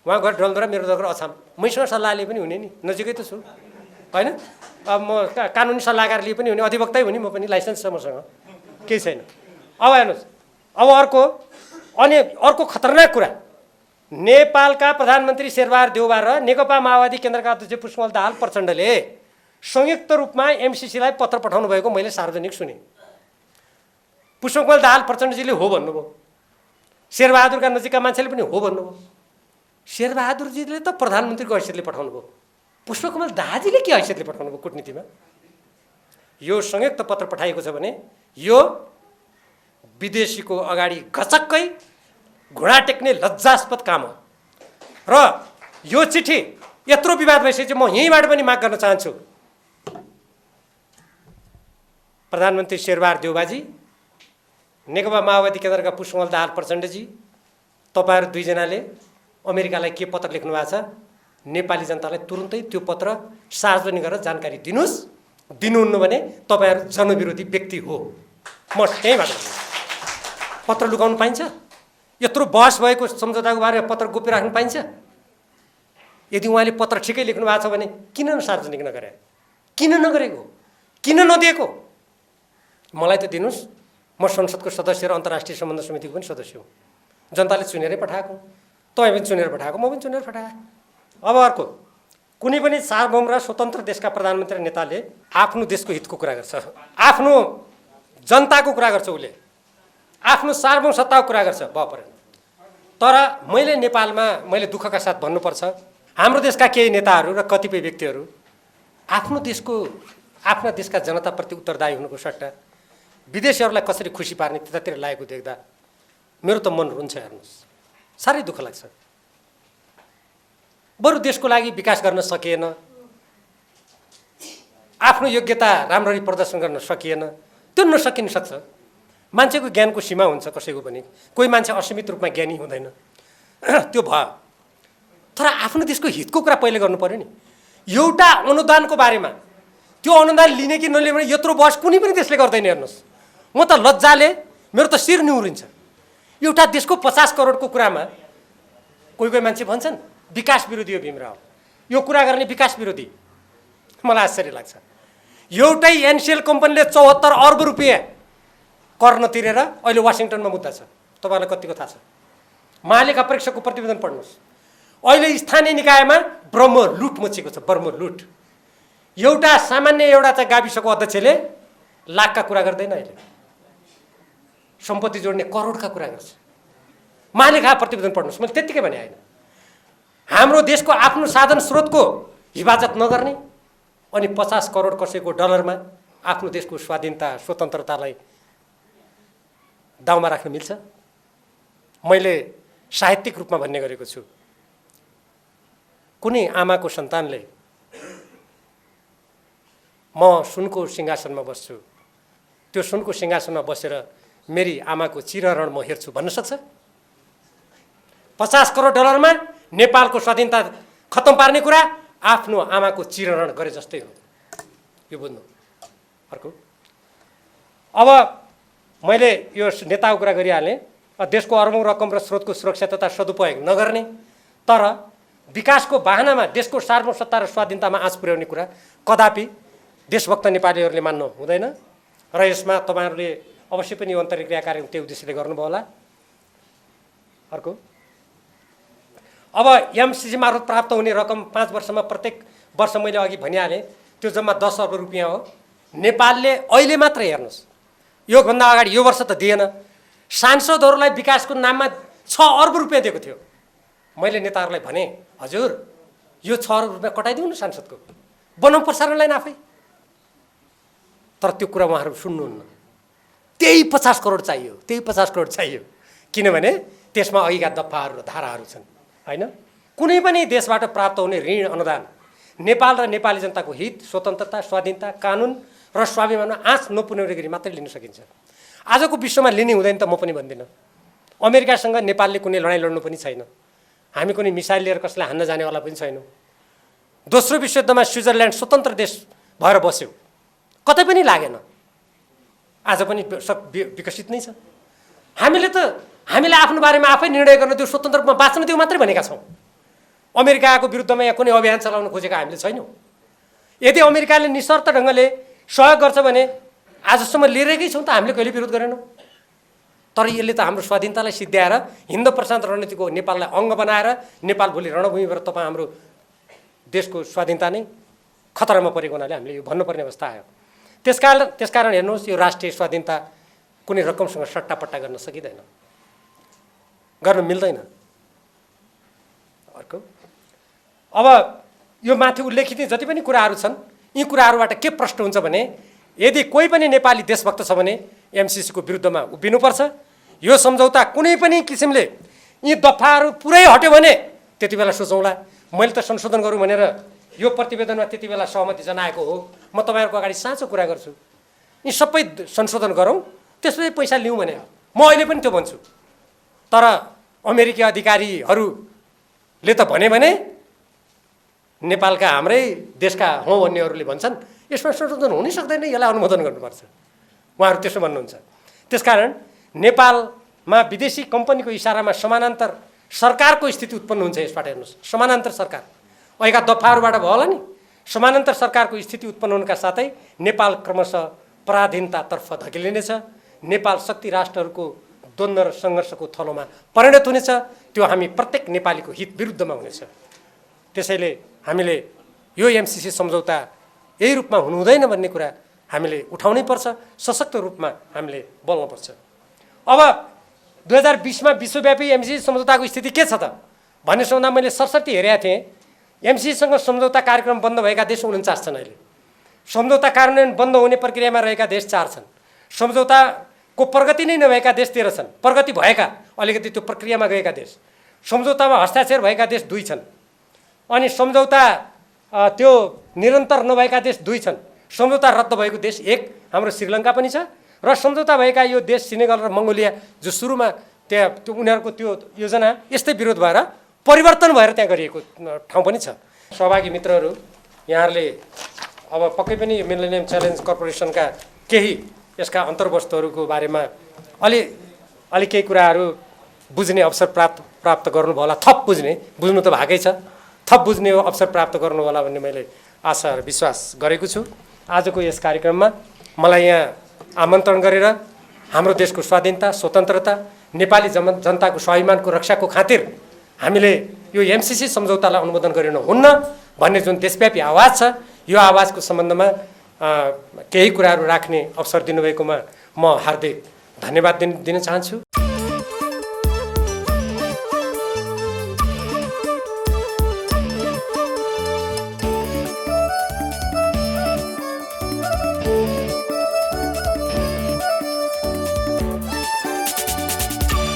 उहाँ गएर डलद्वारा मेरो दर अछाम, मैसँग सल्लाहले पनि हुने नि, नजिकै त छु होइन? अब म कानुनी सल्लाहकारले पनि हुने, अधिवक्तै हुने, म पनि लाइसेन्स छ मसँग, केही छैन। अब हेर्नुहोस्, अब अर्को खतरनाक कुरा, नेपालका प्रधानमन्त्री शेरबहादुर देउबा र नेकपा माओवादी केन्द्रका अध्यक्ष पुष्पकमल दाहाल प्रचण्डले संयुक्त रूपमा एमसिसीलाई पत्र पठाउनु भएको मैले सार्वजनिक सुने। पुष्पकमल दाहाल प्रचण्डजीले हो भन्नुभयो, शेरबहादुरका नजिकका मान्छेले पनि हो भन्नुभयो। शेरबहादुरजीले त प्रधानमन्त्रीको हैसियतले पठाउनु भयो, पुष्पकमल दाहाजीले के हैसियतले पठाउनु भयो कूटनीतिमा? यो संयुक्त पत्र पठाइएको छ भने यो विदेशीको अगाडि घचक्कै घुँडा टेक्ने लज्जास्पद काम हो। र यो चिठी यत्रो विवाद भइसकेपछि म यहीँबाट पनि माग गर्न चाहन्छु, प्रधानमन्त्री शेरबहादुर देउबाजी, नेकपा माओवादी केन्द्रका पुष्पकमल दाहाल प्रचण्डजी, तपाईँहरू दुईजनाले अमेरिकालाई के पत्र लेख्नु भएको छ, नेपाली जनतालाई तुरुन्तै त्यो पत्र सार्वजनिक गरेर जानकारी दिनुहोस्। दिनुहुन्न भने तपाईँहरू जनविरोधी व्यक्ति हो। म त्यहीँबाट पत्र लुकाउनु पाइन्छ? यत्रो बहस भएको सम्झौताको बारेमा पत्र गोप्य राख्नु पाइन्छ? यदि उहाँले पत्र ठिकै लेख्नु भएको छ भने किन सार्वजनिक नगरे? किन नगरेको? किन नदिएको? मलाई त दिनुहोस्। म संसदको सदस्य र अन्तर्राष्ट्रिय सम्बन्ध समितिको पनि सदस्य हुँ। जनताले चुनेरै पठाएको, तपाईँ पनि चुनेर पठाएको, म पनि चुनेर पठाएँ। अब अर्को, कुनै पनि सार्वभौम र स्वतन्त्र देशका प्रधानमन्त्री र नेताले आफ्नो देशको हितको कुरा गर्छ, आफ्नो जनताको कुरा गर्छ, उसले आफ्नो सार्वभौम सत्ताको कुरा गर्छ बपरे। तर मैले नेपालमा मैले दुःखका साथ भन्नुपर्छ, हाम्रो देशका केही नेताहरू र कतिपय व्यक्तिहरू आफ्नो देशका जनताप्रति उत्तरदायी हुनुको सट्टा विदेशीहरूलाई कसरी खुसी पार्ने त्यतातिर लागेको देख्दा मेरो त मन रुन्छ। हेर्नुहोस्, साह्रै दुःख लाग्छ। बरु देशको लागि विकास गर्न सकिएन, आफ्नो योग्यता राम्ररी प्रदर्शन गर्न सकिएन, त्यो नसकिन सक्छ। मान्छेको ज्ञानको सीमा हुन्छ कसैको पनि, कोही मान्छे असीमित रूपमा ज्ञानी हुँदैन, त्यो भयो। तर आफ्नो देशको हितको कुरा पहिले गर्नु पर्यो नि। एउटा अनुदानको बारेमा, त्यो अनुदान लिने कि नलिने भने यत्रो बहस कुनै पनि देशले गर्दैन। हेर्नुहोस्, म त लज्जाले मेरो त शिर निहुरिन्छ। एउटा देशको 50 करोडको कुरामा कोही कोही मान्छे भन्छन् विकास विरोधी हो भीमराव, यो कुरा गर्ने विकास विरोधी। मलाई आश्चर्य लाग्छ। एउटै एनसिएल कम्पनीले 74 अर्ब रुपियाँ कर नतिरेर अहिले वासिङटनमा मुद्दा छ। तपाईँलाई कतिको थाहा छ? महालेखा परीक्षकको प्रतिवेदन पढ्नुहोस्। अहिले स्थानीय निकायमा ब्रह्म लुट मचेको छ, ब्रह्म लुट। एउटा सामान्य एउटा चाहिँ गाविसको अध्यक्षले लाखका कुरा गर्दैन, अहिले सम्पत्ति जोड्ने करोडका कुरा गर्छ। महालेखा प्रतिवेदन पढ्नुहोस्। मैले त्यत्तिकै भने होइन, हाम्रो देशको आफ्नो साधन स्रोतको हिफाजत नगर्ने अनि 50 करोड कसैको डलरमा आफ्नो देशको स्वाधीनता स्वतन्त्रतालाई दाउमा राख्न मिल्छ? मैले साहित्यिक रूपमा भन्ने गरेको छु, कुनै आमाको सन्तानले म सुनको सिंहासनमा बस्छु, त्यो सुनको सिंहासनमा बसेर मेरी आमाको चिरहरण म हेर्छु भन्न सक्छ? 50 करोड डलरमा नेपालको स्वाधीनता खत्तम पार्ने कुरा आफ्नो आमाको चिरहरण गरे जस्तै हो। यो बुझ्नु। अर्को, अब मैले यो नेताको कुरा गरिहालेँ। देशको अरबौं रकम र स्रोतको सुरक्षा तथा सदुपयोग नगर्ने, तर विकासको बाहनामा देशको सार्वभौम सत्ता र स्वाधीनतामा आँच पुर्याउने कुरा कदापि देशभक्त नेपालीहरूले मान्नु हुँदैन। र यसमा तपाईँहरूले अवश्य पनि यो अन्तर्क्रिया कार्य त्यो उद्देश्यले गर्नुभयो होला। अर्को, अब एमसिसी मार्फत प्राप्त हुने रकम 5 वर्षमा प्रत्येक वर्ष मैले अघि भनिहालेँ, त्यो जम्मा 10 अर्ब रुपियाँ हो। नेपालले अहिले मात्र हेर्नुहोस्, योभन्दा अगाडि यो वर्ष त दिएन, सांसदहरूलाई विकासको नाममा 6 अर्ब रुपियाँ दिएको थियो। मैले नेताहरूलाई भने, हजुर यो 6 अर्ब रुपियाँ कटाइदिउँ न सांसदको, बनाउँ प्रसारणलाई आफै। तर त्यो कुरा उहाँहरू सुन्नुहुन्न। त्यही 50 करोड चाहियो, त्यही 50 करोड चाहियो, किनभने त्यसमा अघिका दफाहरू र धाराहरू छन्। होइन, कुनै पनि देशबाट प्राप्त हुने ऋण अनुदान नेपाल र नेपाली जनताको हित, स्वतन्त्रता, स्वाधीनता, कानुन र स्वाभिमानमा आँच नपुर्याउने गरी मात्रै लिन सकिन्छ। आजको विश्वमा लिने हुँदैन त म पनि भन्दिनँ। अमेरिकासँग नेपालले कुनै लडाइँ लड्नु पनि छैन, हामी कुनै मिसाइल लिएर कसैलाई हान्न जानेवाला पनि छैनौँ। दोस्रो विश्वयुद्धमा स्विजरल्यान्ड स्वतन्त्र देश भएर बस्यो, कतै पनि लागेन, आज पनि विकसित नै छ। हामीले आफ्नो बारेमा आफै निर्णय गर्न दियो, स्वतन्त्र रूपमा बाँच्न दियो मात्रै भनेका छौँ। अमेरिकाको विरुद्धमा यहाँ कुनै अभियान चलाउन खोजेका हामीले छैनौँ। यदि अमेरिकाले निशर्त ढङ्गले सहयोग गर्छ भने आजसम्म लिएकै छौँ त, हामीले कहिले विरोध गरेनौँ। तर यसले त हाम्रो स्वाधीनतालाई सिद्ध्याएर हिन्द प्रशान्त रणनीतिको नेपाललाई अङ्ग बनाएर नेपाल भोलि रणभूमिबाट तपाईँ हाम्रो देशको स्वाधीनता नै खतरामा परेको हुनाले हामीले यो भन्नुपर्ने अवस्था आयो। त्यसकारण हेर्नुहोस्, यो राष्ट्रिय स्वाधीनता कुनै रकमसँग सट्टापट्टा गर्न सकिँदैन, गर्न मिल्दैन। अर्को, अब यो माथि उल्लेखित जति पनि कुराहरू छन् यी कुराहरूबाट के प्रश्न हुन्छ भने यदि कोही पनि नेपाली देशभक्त छ भने एमसिसीको विरुद्धमा उभिनुपर्छ। यो सम्झौता कुनै पनि किसिमले यी दफाहरू पुरै हट्यो भने त्यति बेला सोचौँला। मैले त संशोधन गरौँ भनेर यो प्रतिवेदनमा त्यति बेला सहमति जनाएको हो। म तपाईँहरूको अगाडि साँचो कुरा गर्छु, यी सबै संशोधन गरौँ त्यसपछि पैसा लिउँ भने म अहिले पनि त्यो भन्छु। तर अमेरिकी अधिकारीहरूले त भने नेपालका हाम्रै देशका हौँ भन्नेहरूले भन्छन् यसमा संशोधन हुनै सक्दैन, यसलाई अनुमोदन गर्नुपर्छ। उहाँहरू त्यसो भन्नुहुन्छ। त्यसकारण नेपालमा विदेशी कम्पनीको इसारामा समानान्तर सरकारको स्थिति उत्पन्न हुन्छ। यसबाट हेर्नुहोस्, समानान्तर सरकार अहिलेका दफाहरूबाट भयो होला नि, समानान्तर सरकारको स्थिति उत्पन्न हुनका साथै नेपाल क्रमशः पराधीनतातर्फ धकेलिनेछ। नेपाल शक्ति राष्ट्रहरूको द्वन्द्व र सङ्घर्षको थलोमा परिणत हुनेछ। त्यो हामी प्रत्येक नेपालीको हित विरुद्धमा हुनेछ। त्यसैले हामीले यो एमसिसी सम्झौता यही रूपमा हुनु हुँदैन भन्ने कुरा हामीले उठाउनै पर्छ, सशक्त रूपमा हामीले बोल्नुपर्छ। अब 2020मा विश्वव्यापी एमसिसी सम्झौताको स्थिति के छ त भन्ने सम्बन्धमा मैले सरसर्ती हेरेका थिएँ। एमसिसीसँग सम्झौता कार्यक्रम बन्द भएका देश 49 छन्। अहिले सम्झौता कार्यान्वयन बन्द हुने प्रक्रियामा रहेका देश 4 छन्। सम्झौताको प्रगति नै नभएका देश 13 छन्। प्रगति भएका अलिकति त्यो प्रक्रियामा गएका देश, सम्झौतामा हस्ताक्षर भएका देश 2 छन्। अनि सम्झौता त्यो निरन्तर नभएका देश 2 छन्। सम्झौता रद्द भएको देश 1 हाम्रो श्रीलङ्का पनि छ। र सम्झौता भएका यो देश सेनेगल र मङ्गोलिया जो सुरुमा त्यो उनीहरूको त्यो योजना यस्तै विरोध भएर परिवर्तन भएर त्यहाँ गरिएको ठाउँ पनि छ। सहभागी मित्रहरू, यहाँहरूले अब पक्कै पनि मिलेनियम च्यालेन्ज कर्पोरेसनका केही यसका अन्तर्वस्तुहरूको बारेमा अलि केही कुराहरू बुझ्ने अवसर प्राप्त गर्नुभयो होला। थप बुझ्नु त भएकै छ, थप बुझ्ने अवसर प्राप्त गर्नु होला भन्ने मैले आशा र विश्वास गरेको छु। आजको यस कार्यक्रममा मलाई यहाँ आमन्त्रण गरेर हाम्रो देशको स्वाधीनता, स्वतन्त्रता, नेपाली जनताको स्वाभिमानको रक्षाको खातिर हामीले यो एमसिसी सम्झौतालाई अनुमोदन गरिन हुन्न भन्ने जुन देशव्यापी आवाज छ, यो आवाजको सम्बन्धमा केही कुराहरू राख्ने अवसर दिनुभएकोमा म हार्दिक धन्यवाद दिन चाहन्छु।